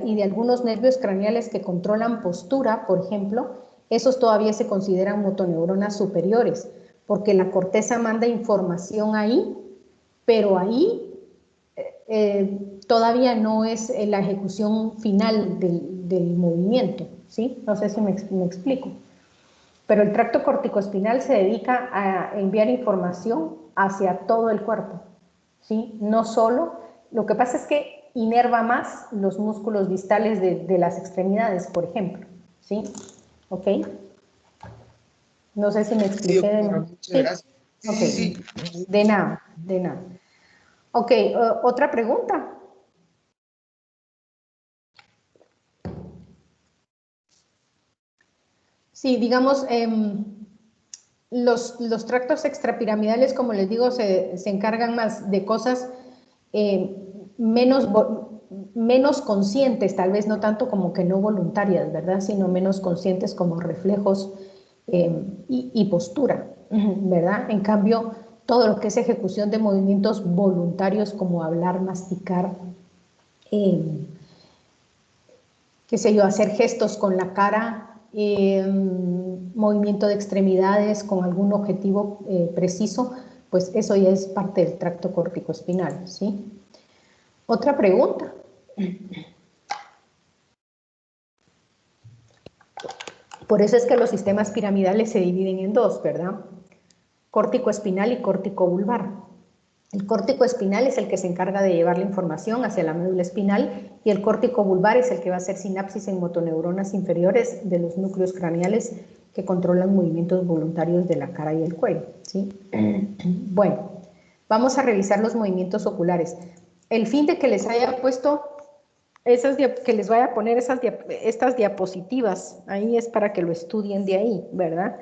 y de algunos nervios craneales que controlan postura, por ejemplo, esos todavía se consideran motoneuronas superiores, porque la corteza manda información ahí, pero ahí todavía no es la ejecución final del movimiento, ¿sí? No sé si me explico. Pero el tracto corticoespinal se dedica a enviar información hacia todo el cuerpo, ¿sí? No solo, lo que pasa es que inerva más los músculos distales de las extremidades, por ejemplo, ¿sí? ¿Ok? No sé si me expliqué. Sí, doctora, muchas Sí. gracias. Sí, Ok, sí, sí. de nada, de nada. Ok, otra pregunta. Sí, digamos, los tractos extrapiramidales, como les digo, se encargan más de cosas eh, menos, menos conscientes, tal vez no tanto como que no voluntarias, ¿verdad? Sino menos conscientes como reflejos y postura, ¿verdad? En cambio, todo lo que es ejecución de movimientos voluntarios como hablar, masticar, eh, qué sé yo, hacer gestos con la cara, movimiento de extremidades con algún objetivo preciso, pues eso ya es parte del tracto corticoespinal, ¿sí? Otra pregunta. Por eso es que los sistemas piramidales se dividen en dos, ¿verdad? Córtico espinal y córtico vulvar. El córtico espinal es el que se encarga de llevar la información hacia la médula espinal y el córtico vulvar es el que va a hacer sinapsis en motoneuronas inferiores de los núcleos craneales que controlan movimientos voluntarios de la cara y el cuello, ¿sí? Bueno, vamos a revisar los movimientos oculares. El fin de que les haya puesto que les vaya a poner estas diapositivas, ahí es para que lo estudien de ahí, ¿verdad?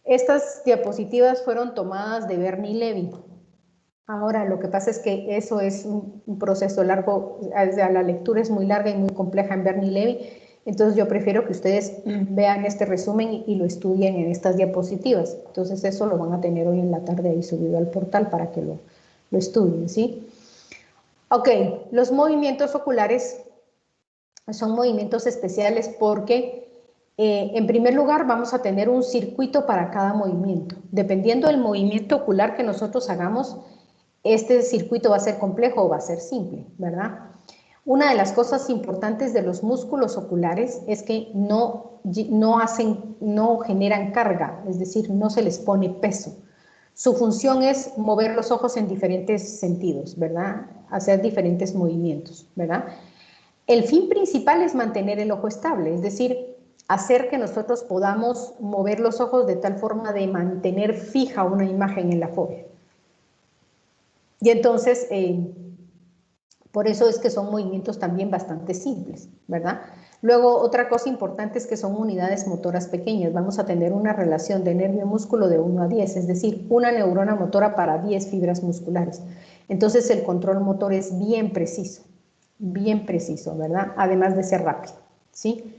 Estas diapositivas fueron tomadas de Bernie Levy. Ahora, lo que pasa es que eso es un proceso largo, la lectura es muy larga y muy compleja en Bernie Levy, entonces yo prefiero que ustedes vean este resumen y lo estudien en estas diapositivas. Entonces eso lo van a tener hoy en la tarde ahí subido al portal para que lo estudien, ¿sí? Ok, los movimientos oculares son movimientos especiales porque en primer lugar vamos a tener un circuito para cada movimiento. Dependiendo del movimiento ocular que nosotros hagamos, este circuito va a ser complejo o va a ser simple, ¿verdad? Una de las cosas importantes de los músculos oculares es que no generan carga, es decir, no se les pone peso. Su función es mover los ojos en diferentes sentidos, ¿verdad? Hacer diferentes movimientos, ¿verdad? El fin principal es mantener el ojo estable, es decir, hacer que nosotros podamos mover los ojos de tal forma de mantener fija una imagen en la fobia. Y entonces, por eso es que son movimientos también bastante simples, ¿verdad? Luego, otra cosa importante es que son unidades motoras pequeñas. Vamos a tener una relación de nervio-músculo de 1 a 10, es decir, una neurona motora para 10 fibras musculares. Entonces, el control motor es bien preciso, ¿verdad? Además de ser rápido, ¿sí?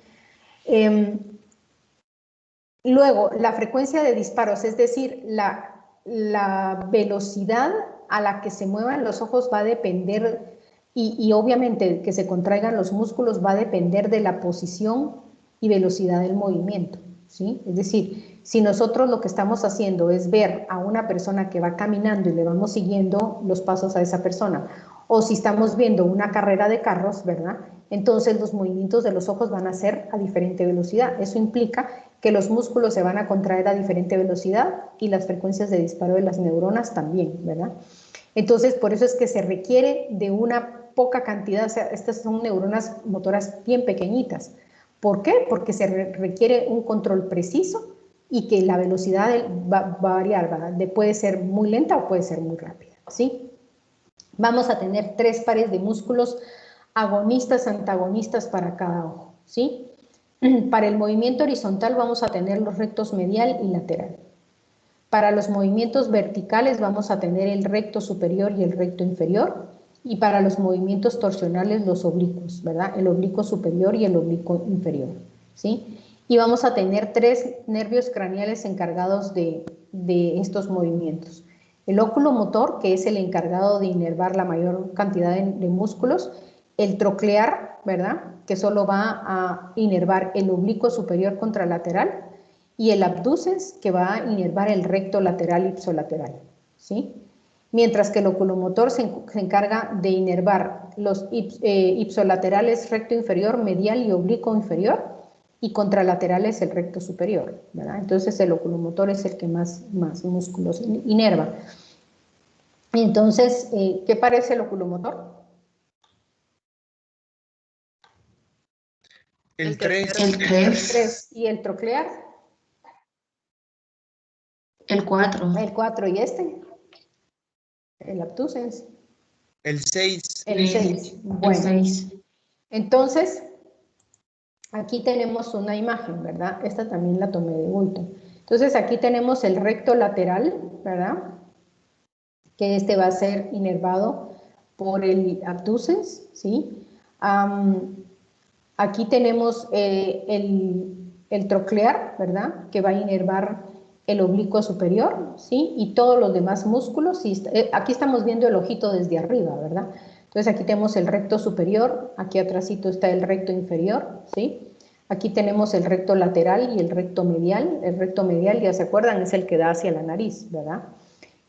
Luego, la frecuencia de disparos, es decir, la velocidad a la que se muevan los ojos va a depender, y obviamente que se contraigan los músculos va a depender de la posición y velocidad del movimiento, ¿sí? Es decir, si nosotros lo que estamos haciendo es ver a una persona que va caminando y le vamos siguiendo los pasos a esa persona, o si estamos viendo una carrera de carros, ¿verdad? Entonces los movimientos de los ojos van a ser a diferente velocidad. Eso implica que los músculos se van a contraer a diferente velocidad y las frecuencias de disparo de las neuronas también, ¿verdad? Entonces, por eso es que se requiere de una poca cantidad, o sea, estas son neuronas motoras bien pequeñitas. ¿Por qué? Porque se requiere un control preciso y que la velocidad va a variar, ¿verdad? Puede ser muy lenta o puede ser muy rápida, ¿sí? Vamos a tener 3 pares de músculos agonistas, antagonistas para cada ojo, ¿sí? Para el movimiento horizontal vamos a tener los rectos medial y lateral. Para los movimientos verticales vamos a tener el recto superior y el recto inferior. Y para los movimientos torsionales los oblicuos, ¿verdad? El oblicuo superior y el oblicuo inferior, ¿sí? Y vamos a tener 3 nervios craneales encargados de estos movimientos. El óculo motor, que es el encargado de inervar la mayor cantidad de músculos. El troclear, ¿verdad? Que solo va a inervar el oblicuo superior contralateral. Y el abducens, que va a inervar el recto lateral ipsolateral, ¿sí? Mientras que el oculomotor se encarga de inervar los ipsolaterales recto inferior, medial y oblicuo inferior, y contralaterales el recto superior, ¿verdad? Entonces el oculomotor es el que más músculos inerva. Entonces, ¿qué parece el oculomotor? El 3. El 3. 3. ¿Y el troclear? El 4. El 4. ¿Y este? El abducens. El 6. El 6. Bueno, El 6. entonces, aquí tenemos una imagen, ¿verdad? Esta también la tomé de bulto. Entonces, aquí tenemos el recto lateral, ¿verdad? Que este va a ser inervado por el abducens, ¿sí? Aquí tenemos el troclear, ¿verdad? Que va a inervar el oblicuo superior, ¿sí? Y todos los demás músculos. Aquí estamos viendo el ojito desde arriba, ¿verdad? Entonces aquí tenemos el recto superior, aquí atrásito está el recto inferior, ¿sí? Aquí tenemos el recto lateral y el recto medial. El recto medial, ya se acuerdan, es el que da hacia la nariz, ¿verdad?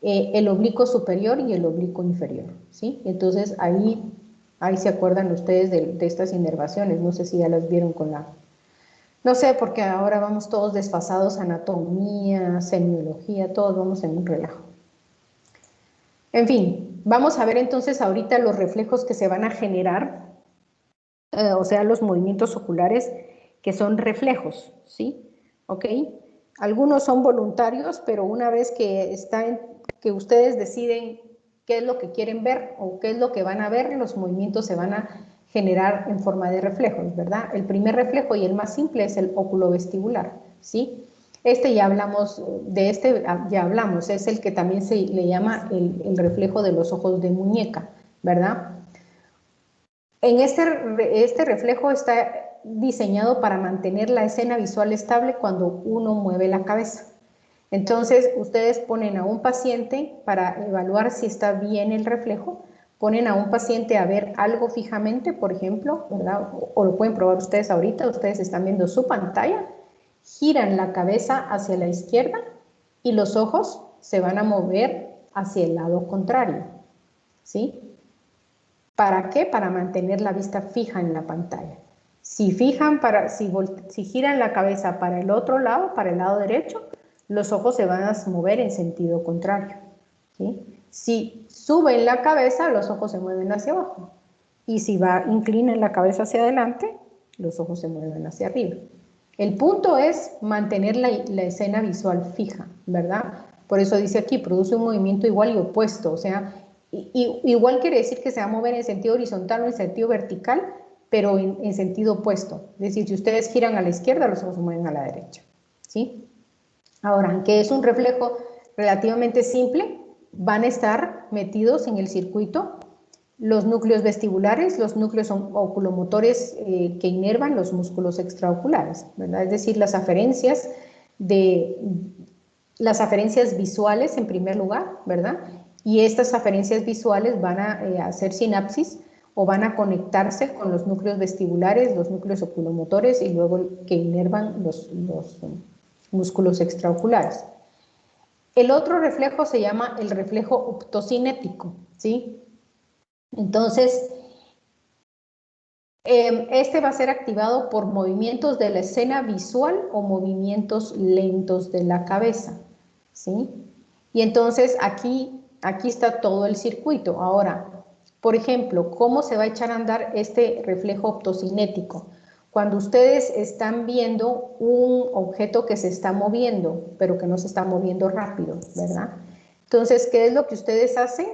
El oblicuo superior y el oblicuo inferior, ¿sí? Entonces ahí se acuerdan ustedes de estas inervaciones, no sé si ya las vieron con la... No sé, porque ahora vamos todos desfasados, anatomía, semiología, todos vamos en un relajo. En fin, vamos a ver entonces ahorita los reflejos que se van a generar, o sea, los movimientos oculares que son reflejos, ¿sí? ¿Ok? Algunos son voluntarios, pero una vez que que ustedes deciden qué es lo que quieren ver o qué es lo que van a ver, los movimientos se van a generar en forma de reflejos, ¿verdad? El primer reflejo y el más simple es el óculo vestibular, ¿sí? Ya hablamos, ya hablamos, es el que también se le llama el reflejo de los ojos de muñeca, ¿verdad? En este reflejo está diseñado para mantener la escena visual estable cuando uno mueve la cabeza. Entonces, ustedes ponen a un paciente para evaluar si está bien el reflejo, ponen a un paciente a ver algo fijamente, por ejemplo, ¿verdad? O lo pueden probar ustedes ahorita, ustedes están viendo su pantalla, giran la cabeza hacia la izquierda y los ojos se van a mover hacia el lado contrario, ¿sí? ¿Para qué? Para mantener la vista fija en la pantalla. Si giran la cabeza para el otro lado, para el lado derecho, los ojos se van a mover en sentido contrario, ¿sí? Si suben la cabeza, los ojos se mueven hacia abajo. Y si inclinan la cabeza hacia adelante, los ojos se mueven hacia arriba. El punto es mantener la escena visual fija, ¿verdad? Por eso dice aquí, produce un movimiento igual y opuesto, o sea, igual quiere decir que se va a mover en sentido horizontal o en sentido vertical, pero en sentido opuesto. Es decir, si ustedes giran a la izquierda, los ojos se mueven a la derecha, ¿sí? Ahora, aunque es un reflejo relativamente simple, van a estar metidos en el circuito los núcleos vestibulares, los núcleos oculomotores que inervan los músculos extraoculares, ¿verdad? Es decir, las aferencias visuales en primer lugar, ¿verdad? Y estas aferencias visuales van a hacer sinapsis o van a conectarse con los núcleos vestibulares, los núcleos oculomotores y luego que inervan los músculos extraoculares. El otro reflejo se llama el reflejo optocinético, ¿sí? Entonces, este va a ser activado por movimientos de la escena visual o movimientos lentos de la cabeza, ¿sí? Y entonces aquí está todo el circuito. Ahora, por ejemplo, ¿cómo se va a echar a andar este reflejo optocinético? Cuando ustedes están viendo un objeto que se está moviendo, pero que no se está moviendo rápido, ¿verdad? Entonces, ¿qué es lo que ustedes hacen?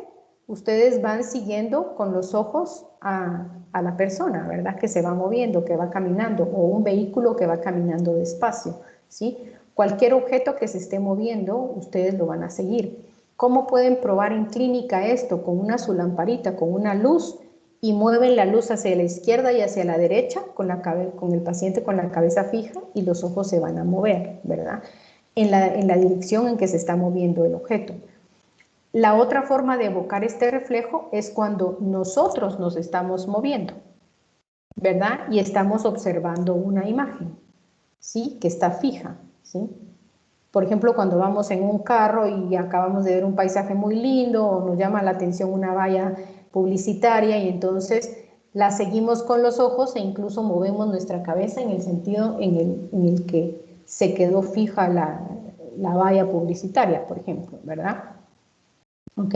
Ustedes van siguiendo con los ojos a la persona, ¿verdad? Que se va moviendo, que va caminando, o un vehículo que va caminando despacio, ¿sí? Cualquier objeto que se esté moviendo, ustedes lo van a seguir. ¿Cómo pueden probar en clínica esto? Con su lamparita, con una luz, y mueven la luz hacia la izquierda y hacia la derecha con el paciente con la cabeza fija y los ojos se van a mover, ¿verdad? En la dirección en que se está moviendo el objeto. La otra forma de evocar este reflejo es cuando nosotros nos estamos moviendo, ¿verdad? Y estamos observando una imagen, ¿sí? Que está fija, ¿sí? Por ejemplo, cuando vamos en un carro y acabamos de ver un paisaje muy lindo o nos llama la atención una valla publicitaria y entonces la seguimos con los ojos e incluso movemos nuestra cabeza en el sentido en el que se quedó fija la valla publicitaria, por ejemplo, ¿verdad? ¿Ok?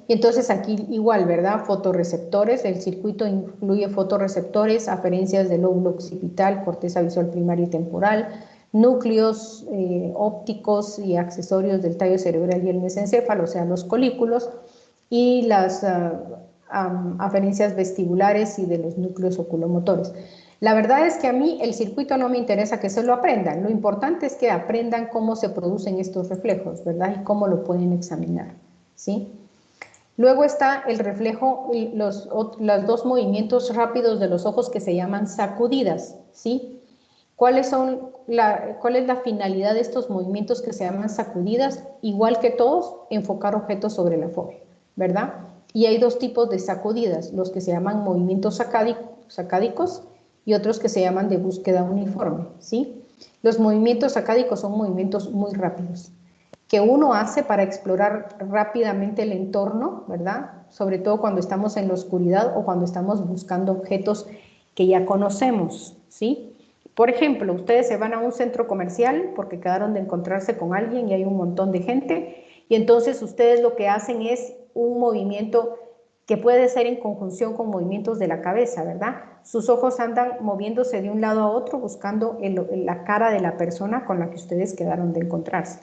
Y entonces aquí igual, ¿verdad? Fotorreceptores, el circuito incluye fotorreceptores, aferencias del lóbulo occipital, corteza visual primaria y temporal, núcleos ópticos y accesorios del tallo cerebral y el mesencéfalo, o sea, los colículos, y las aferencias vestibulares y de los núcleos oculomotores. La verdad es que a mí el circuito no me interesa que se lo aprendan, lo importante es que aprendan cómo se producen estos reflejos, ¿verdad? Y cómo lo pueden examinar, ¿sí? Luego está el reflejo, los dos movimientos rápidos de los ojos que se llaman sacudidas, ¿sí? ¿Cuál es la finalidad de estos movimientos que se llaman sacudidas? Igual que todos, enfocar objetos sobre la fobia, ¿verdad? Y hay dos tipos de sacudidas, los que se llaman movimientos sacádicos y otros que se llaman de búsqueda uniforme, ¿sí? Los movimientos sacádicos son movimientos muy rápidos, que uno hace para explorar rápidamente el entorno, ¿verdad? Sobre todo cuando estamos en la oscuridad o cuando estamos buscando objetos que ya conocemos, ¿sí? Por ejemplo, ustedes se van a un centro comercial porque quedaron de encontrarse con alguien y hay un montón de gente, y entonces ustedes lo que hacen es un movimiento que puede ser en conjunción con movimientos de la cabeza, ¿verdad? Sus ojos andan moviéndose de un lado a otro buscando la cara de la persona con la que ustedes quedaron de encontrarse.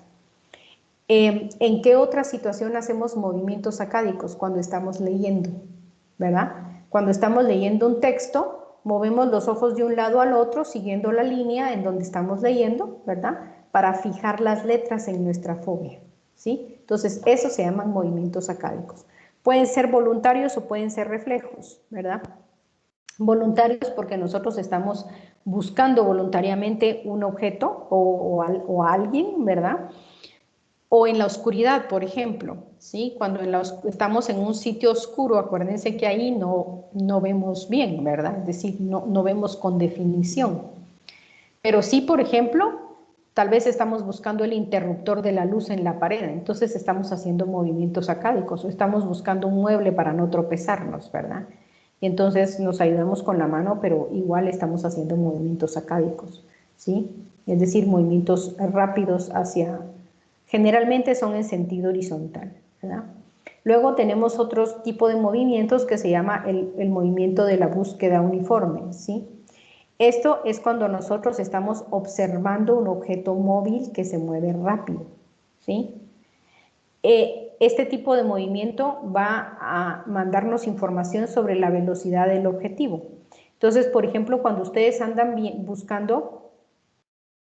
¿En qué otra situación hacemos movimientos sacádicos? Cuando estamos leyendo, ¿verdad? Cuando estamos leyendo un texto, movemos los ojos de un lado al otro, siguiendo la línea en donde estamos leyendo, ¿verdad? Para fijar las letras en nuestra fobia, ¿sí? Entonces, eso se llaman movimientos sacádicos. Pueden ser voluntarios o pueden ser reflejos, ¿verdad? Voluntarios porque nosotros estamos buscando voluntariamente un objeto o a alguien, ¿verdad? O en la oscuridad, por ejemplo, ¿sí? Cuando estamos en un sitio oscuro, acuérdense que ahí no vemos bien, ¿verdad? Es decir, no vemos con definición. Pero sí, por ejemplo, tal vez estamos buscando el interruptor de la luz en la pared, entonces estamos haciendo movimientos sacádicos, o estamos buscando un mueble para no tropezarnos, ¿verdad? Y entonces nos ayudamos con la mano, pero igual estamos haciendo movimientos sacádicos, ¿sí? Es decir, movimientos rápidos generalmente son en sentido horizontal, ¿verdad? Luego tenemos otro tipo de movimientos que se llama el movimiento de la búsqueda uniforme, ¿sí? Esto es cuando nosotros estamos observando un objeto móvil que se mueve rápido, ¿sí? Este tipo de movimiento va a mandarnos información sobre la velocidad del objetivo. Entonces, por ejemplo, cuando ustedes andan buscando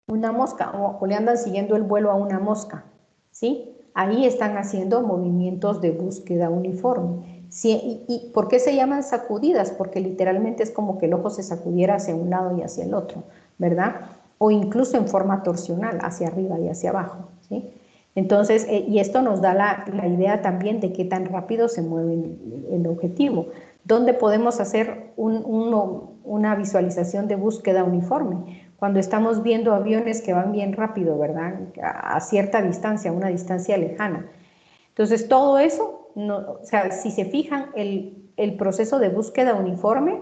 una mosca o le andan siguiendo el vuelo a una mosca, ¿sí? Ahí están haciendo movimientos de búsqueda uniforme. Sí, ¿y por qué se llaman sacudidas? Porque literalmente es como que el ojo se sacudiera hacia un lado y hacia el otro, ¿verdad? O incluso en forma torsional, hacia arriba y hacia abajo, ¿sí? Entonces, y esto nos da la idea también de qué tan rápido se mueve el objetivo. ¿Dónde podemos hacer una visualización de búsqueda uniforme? Cuando estamos viendo aviones que van bien rápido, ¿verdad? A cierta distancia, a una distancia lejana. Entonces, todo eso, o sea, si se fijan, el proceso de búsqueda uniforme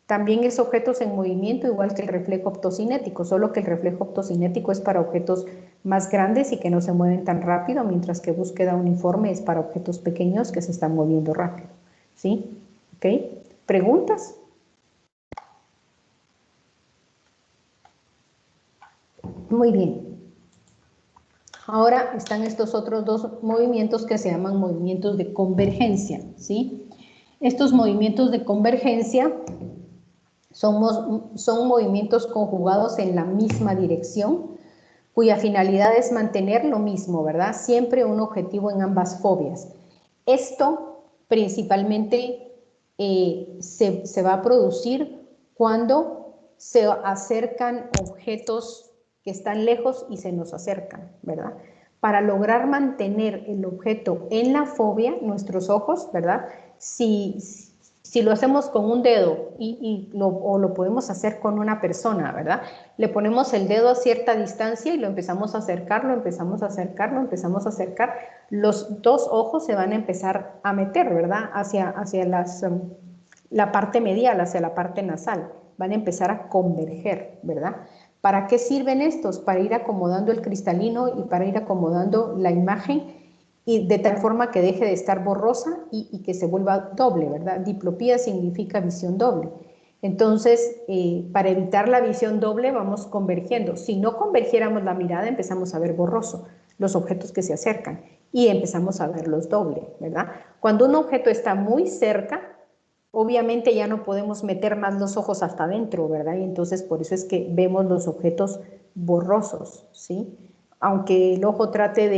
también es objetos en movimiento, igual que el reflejo optocinético, solo que el reflejo optocinético es para objetos más grandes y que no se mueven tan rápido, mientras que búsqueda uniforme es para objetos pequeños que se están moviendo rápido. ¿Sí? ¿Ok? ¿Preguntas? Muy bien. Ahora están estos otros dos movimientos que se llaman movimientos de convergencia, ¿sí? Estos movimientos de convergencia son movimientos conjugados en la misma dirección, cuya finalidad es mantener lo mismo, ¿verdad? Siempre un objetivo en ambas fobias. Esto principalmente se va a producir cuando se acercan objetos que están lejos y se nos acercan, ¿verdad? Para lograr mantener el objeto en la fobia, nuestros ojos, ¿verdad? Si lo hacemos con un dedo o lo podemos hacer con una persona, ¿verdad? Le ponemos el dedo a cierta distancia y lo empezamos a acercar, lo empezamos a acercar, lo empezamos a acercar. Los dos ojos se van a empezar a meter, ¿verdad? Hacia la parte medial, hacia la parte nasal. Van a empezar a converger, ¿verdad? ¿Para qué sirven estos? Para ir acomodando el cristalino y para ir acomodando la imagen y de tal forma que deje de estar borrosa y que se vuelva doble, ¿verdad? Diplopía significa visión doble. Entonces, para evitar la visión doble vamos convergiendo. Si no convergiéramos la mirada, empezamos a ver borroso los objetos que se acercan y empezamos a verlos doble, ¿verdad? Cuando un objeto está muy cerca, obviamente ya no podemos meter más los ojos hasta adentro, ¿verdad? Y entonces por eso es que vemos los objetos borrosos, ¿sí? Aunque el ojo trate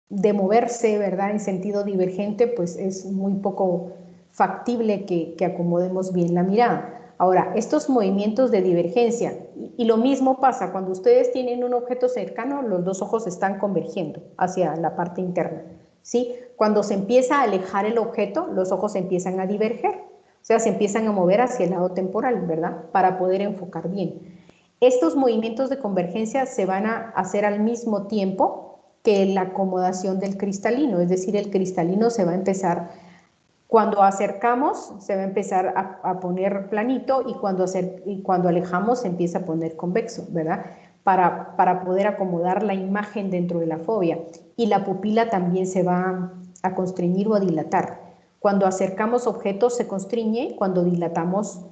de moverse, ¿verdad? En sentido divergente, pues es muy poco factible que acomodemos bien la mirada. Ahora, estos movimientos de divergencia, y lo mismo pasa cuando ustedes tienen un objeto cercano, los dos ojos están convergiendo hacia la parte interna, ¿sí? Cuando se empieza a alejar el objeto, los ojos empiezan a diverger, o sea, se empiezan a mover hacia el lado temporal, ¿verdad? Para poder enfocar bien. Estos movimientos de convergencia se van a hacer al mismo tiempo que la acomodación del cristalino, es decir, el cristalino se va a empezar, cuando acercamos se va a empezar a poner planito y cuando alejamos se empieza a poner convexo, ¿verdad? Para poder acomodar la imagen dentro de la fobia. Y la pupila también se va a constreñir o a dilatar. Cuando acercamos objetos se constriñe, cuando dilatamos,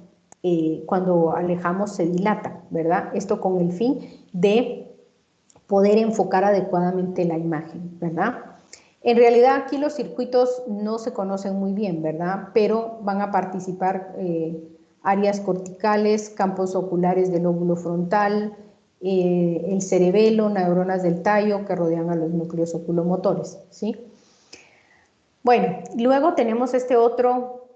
cuando alejamos se dilata, ¿verdad? Esto con el fin de poder enfocar adecuadamente la imagen, ¿verdad? En realidad aquí los circuitos no se conocen muy bien, ¿verdad? Pero van a participar áreas corticales, campos oculares del lóbulo frontal, el cerebelo, neuronas del tallo que rodean a los núcleos oculomotores, ¿sí? Bueno, luego tenemos este otro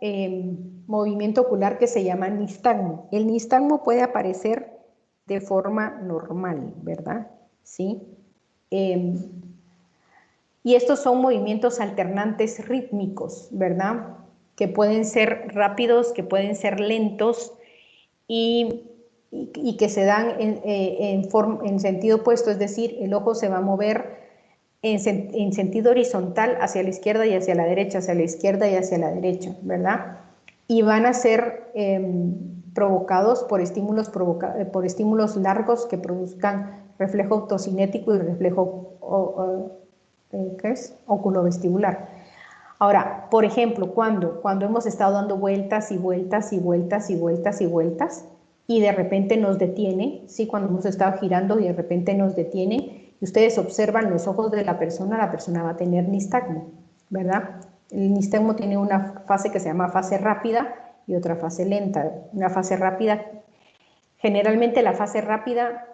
movimiento ocular que se llama nistagmo. El nistagmo puede aparecer de forma normal, ¿verdad? ¿Sí? Y estos son movimientos alternantes rítmicos, ¿verdad? Que pueden ser rápidos, que pueden ser lentos y que se dan en sentido opuesto, es decir, el ojo se va a mover en sentido horizontal hacia la izquierda y hacia la derecha, hacia la izquierda y hacia la derecha, ¿verdad? Y van a ser provocados por estímulos largos que produzcan reflejo optocinético y reflejo ¿qué es? Oculovestibular. Ahora, por ejemplo, cuando hemos estado dando vueltas y vueltas y vueltas y vueltas y vueltas y de repente nos detiene, ¿sí? Cuando hemos estado girando y de repente nos detiene y ustedes observan los ojos de la persona va a tener nistagmo, ¿verdad? El nistagmo tiene una fase que se llama fase rápida y otra fase lenta. Una fase rápida, generalmente la fase rápida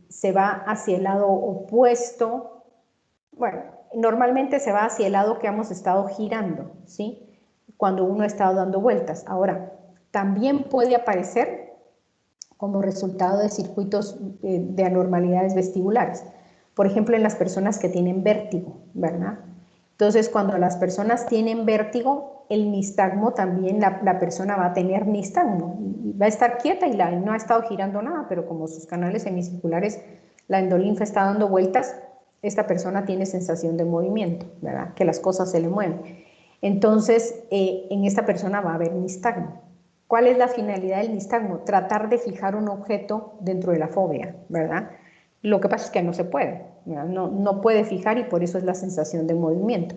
se va hacia el lado opuesto. Bueno, normalmente se va hacia el lado que hemos estado girando, ¿sí? Cuando uno ha estado dando vueltas. Ahora, también puede aparecer como resultado de circuitos de anormalidades vestibulares. Por ejemplo, en las personas que tienen vértigo, ¿verdad? Entonces, cuando las personas tienen vértigo, el nistagmo también, la persona va a tener nistagmo. Va a estar quieta y no ha estado girando nada, pero como sus canales semicirculares, la endolinfa está dando vueltas, esta persona tiene sensación de movimiento, ¿verdad? Que las cosas se le mueven. Entonces, en esta persona va a haber nistagmo. ¿Cuál es la finalidad del nistagmo? Tratar de fijar un objeto dentro de la fobia, ¿verdad? Lo que pasa es que no se puede, no puede fijar y por eso es la sensación de movimiento.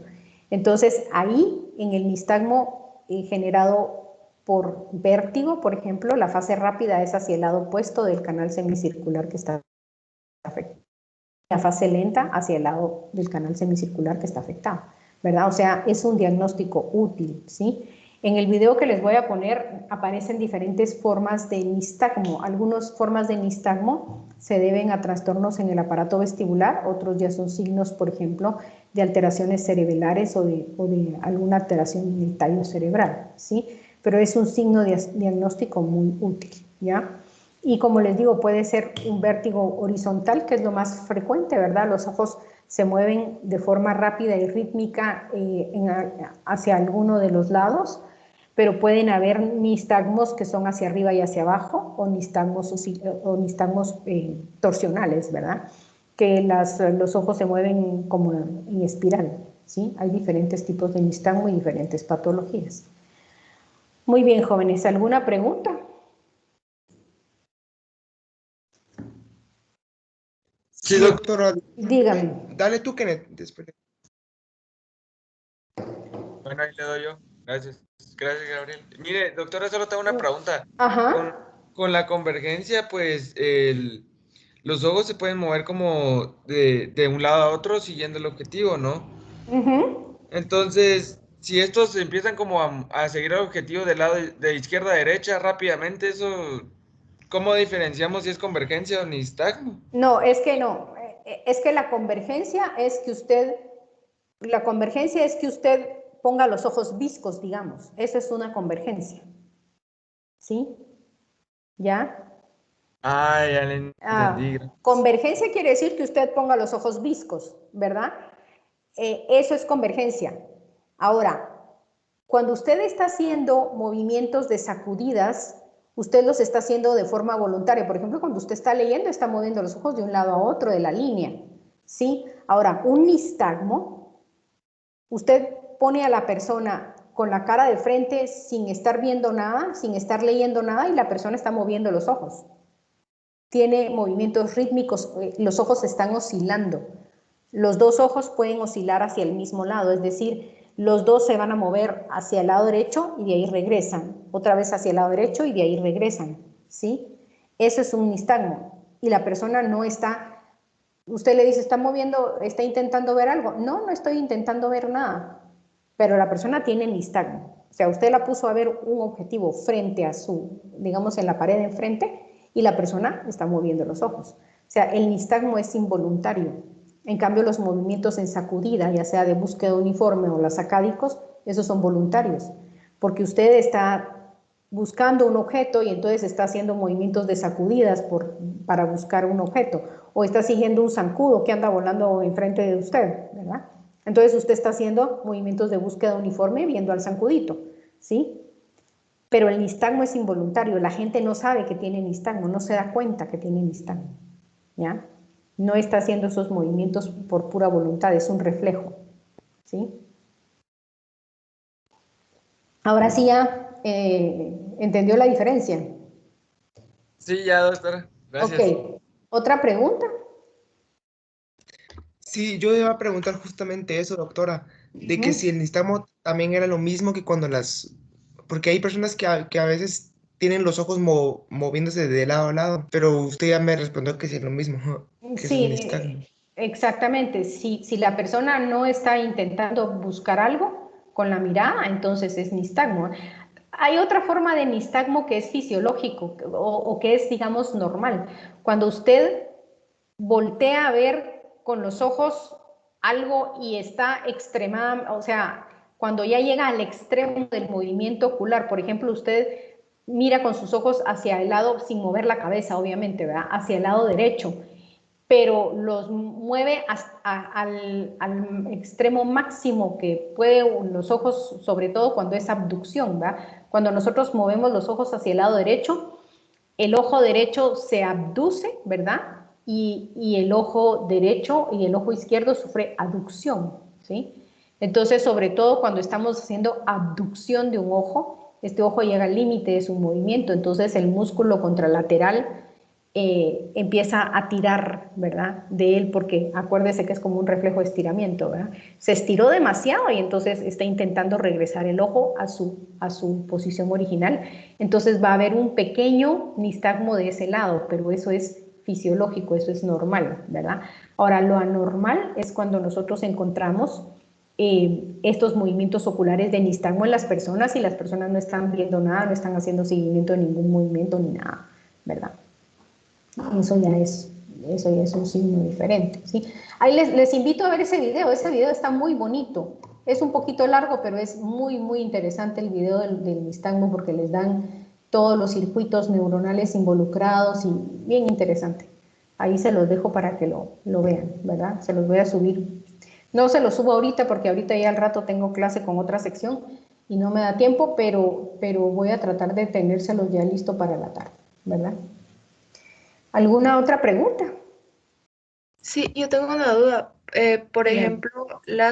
Entonces, ahí, en el nistagmo generado por vértigo, por ejemplo, la fase rápida es hacia el lado opuesto del canal semicircular que está afectado. La fase lenta hacia el lado del canal semicircular que está afectado, ¿verdad? O sea, es un diagnóstico útil, ¿sí? En el video que les voy a poner aparecen diferentes formas de nistagmo. Algunas formas de nistagmo se deben a trastornos en el aparato vestibular, otros ya son signos, por ejemplo, de alteraciones cerebrales o de alguna alteración en el tallo cerebral, ¿sí? Pero es un signo diagnóstico muy útil, ¿ya? Y como les digo, puede ser un vértigo horizontal, que es lo más frecuente, ¿verdad? Los ojos se mueven de forma rápida y rítmica hacia alguno de los lados, pero pueden haber nistagmos que son hacia arriba y hacia abajo, o nistagmos torsionales, ¿verdad? Que los ojos se mueven como en espiral, ¿sí? Hay diferentes tipos de nistagmo y diferentes patologías. Muy bien, jóvenes, ¿alguna pregunta? Sí, doctora. Dígame. Dale tú, Kenneth. Después. Bueno, ahí le doy yo. Gracias. Gracias, Gabriel. Mire, doctora, solo tengo una pregunta. Ajá. Con la convergencia, pues los ojos se pueden mover como de un lado a otro siguiendo el objetivo, ¿no? Ujú. Entonces, si estos empiezan como a seguir el objetivo del lado de izquierda a derecha rápidamente, eso, ¿cómo diferenciamos si es convergencia o nistagmo? No, es que no. Es que la convergencia es que usted ponga los ojos viscos, digamos. Esa es una convergencia. ¿Sí? ¿Ya? Ah, ya le entendí. Convergencia quiere decir que usted ponga los ojos viscos, ¿verdad? Eso es convergencia. Ahora, cuando usted está haciendo movimientos de sacudidas, usted los está haciendo de forma voluntaria. Por ejemplo, cuando usted está leyendo, está moviendo los ojos de un lado a otro de la línea. ¿Sí? Ahora, un nistagmo, usted pone a la persona con la cara de frente sin estar viendo nada, sin estar leyendo nada, y la persona está moviendo los ojos. Tiene movimientos rítmicos, los ojos están oscilando. Los dos ojos pueden oscilar hacia el mismo lado, es decir, los dos se van a mover hacia el lado derecho y de ahí regresan, otra vez hacia el lado derecho y de ahí regresan, ¿sí? Eso es un nistagmo y la persona no está, usted le dice, está moviendo, está intentando ver algo. No, no estoy intentando ver nada, pero la persona tiene nistagmo. O sea, usted la puso a ver un objetivo frente a su, digamos, en la pared de enfrente y la persona está moviendo los ojos. O sea, el nistagmo es involuntario. En cambio, los movimientos en sacudida, ya sea de búsqueda uniforme o los sacádicos, esos son voluntarios, porque usted está buscando un objeto y entonces está haciendo movimientos de sacudidas para buscar un objeto, o está siguiendo un zancudo que anda volando enfrente de usted, ¿verdad? Entonces usted está haciendo movimientos de búsqueda uniforme viendo al zancudito, ¿sí? Pero el nistagmo es involuntario, la gente no sabe que tiene nistagmo, no se da cuenta que tiene nistagmo, ¿ya? No está haciendo esos movimientos por pura voluntad, es un reflejo, ¿sí? Ahora sí ya entendió la diferencia. Sí, ya, doctora. Gracias. Ok, ¿otra pregunta? Sí, yo iba a preguntar justamente eso, doctora, de que si el nistagmo también era lo mismo que cuando porque hay personas que a veces tienen los ojos moviéndose de lado a lado, pero usted ya me respondió que sí es lo mismo, que es un nistagmo. Sí, exactamente. Si la persona no está intentando buscar algo con la mirada, entonces es nistagmo. Hay otra forma de nistagmo que es fisiológico o que es, digamos, normal. Cuando usted voltea a ver con los ojos algo y está extremada, o sea, cuando ya llega al extremo del movimiento ocular, por ejemplo, usted mira con sus ojos hacia el lado, sin mover la cabeza, obviamente, ¿verdad? Hacia el lado derecho, pero los mueve al extremo máximo que puede los ojos, sobre todo cuando es abducción, ¿verdad? Cuando nosotros movemos los ojos hacia el lado derecho, el ojo derecho se abduce, ¿verdad? Y el ojo derecho y el ojo izquierdo sufre aducción, ¿sí? Entonces, sobre todo cuando estamos haciendo abducción de un ojo, este ojo llega al límite de su movimiento, entonces el músculo contralateral empieza a tirar, ¿verdad? De él, porque acuérdese que es como un reflejo de estiramiento, ¿verdad? Se estiró demasiado y entonces está intentando regresar el ojo a su posición original. Entonces va a haber un pequeño nistagmo de ese lado, pero eso es fisiológico, eso es normal, ¿verdad? Ahora, lo anormal es cuando nosotros encontramos estos movimientos oculares de nistagmo en las personas y las personas no están viendo nada, no están haciendo seguimiento de ningún movimiento ni nada, ¿verdad? Eso ya es un signo diferente, ¿sí? Ahí les invito a ver ese video está muy bonito. Es un poquito largo, pero es muy, muy interesante el video del nistagmo porque les dan todos los circuitos neuronales involucrados y bien interesante. Ahí se los dejo para que lo vean, ¿verdad? Se los voy a subir. No se los subo ahorita porque ahorita ya al rato tengo clase con otra sección y no me da tiempo, pero voy a tratar de tenérselos ya listo para la tarde, ¿verdad? ¿Alguna otra pregunta? Sí, yo tengo una duda. Por Bien. ejemplo, las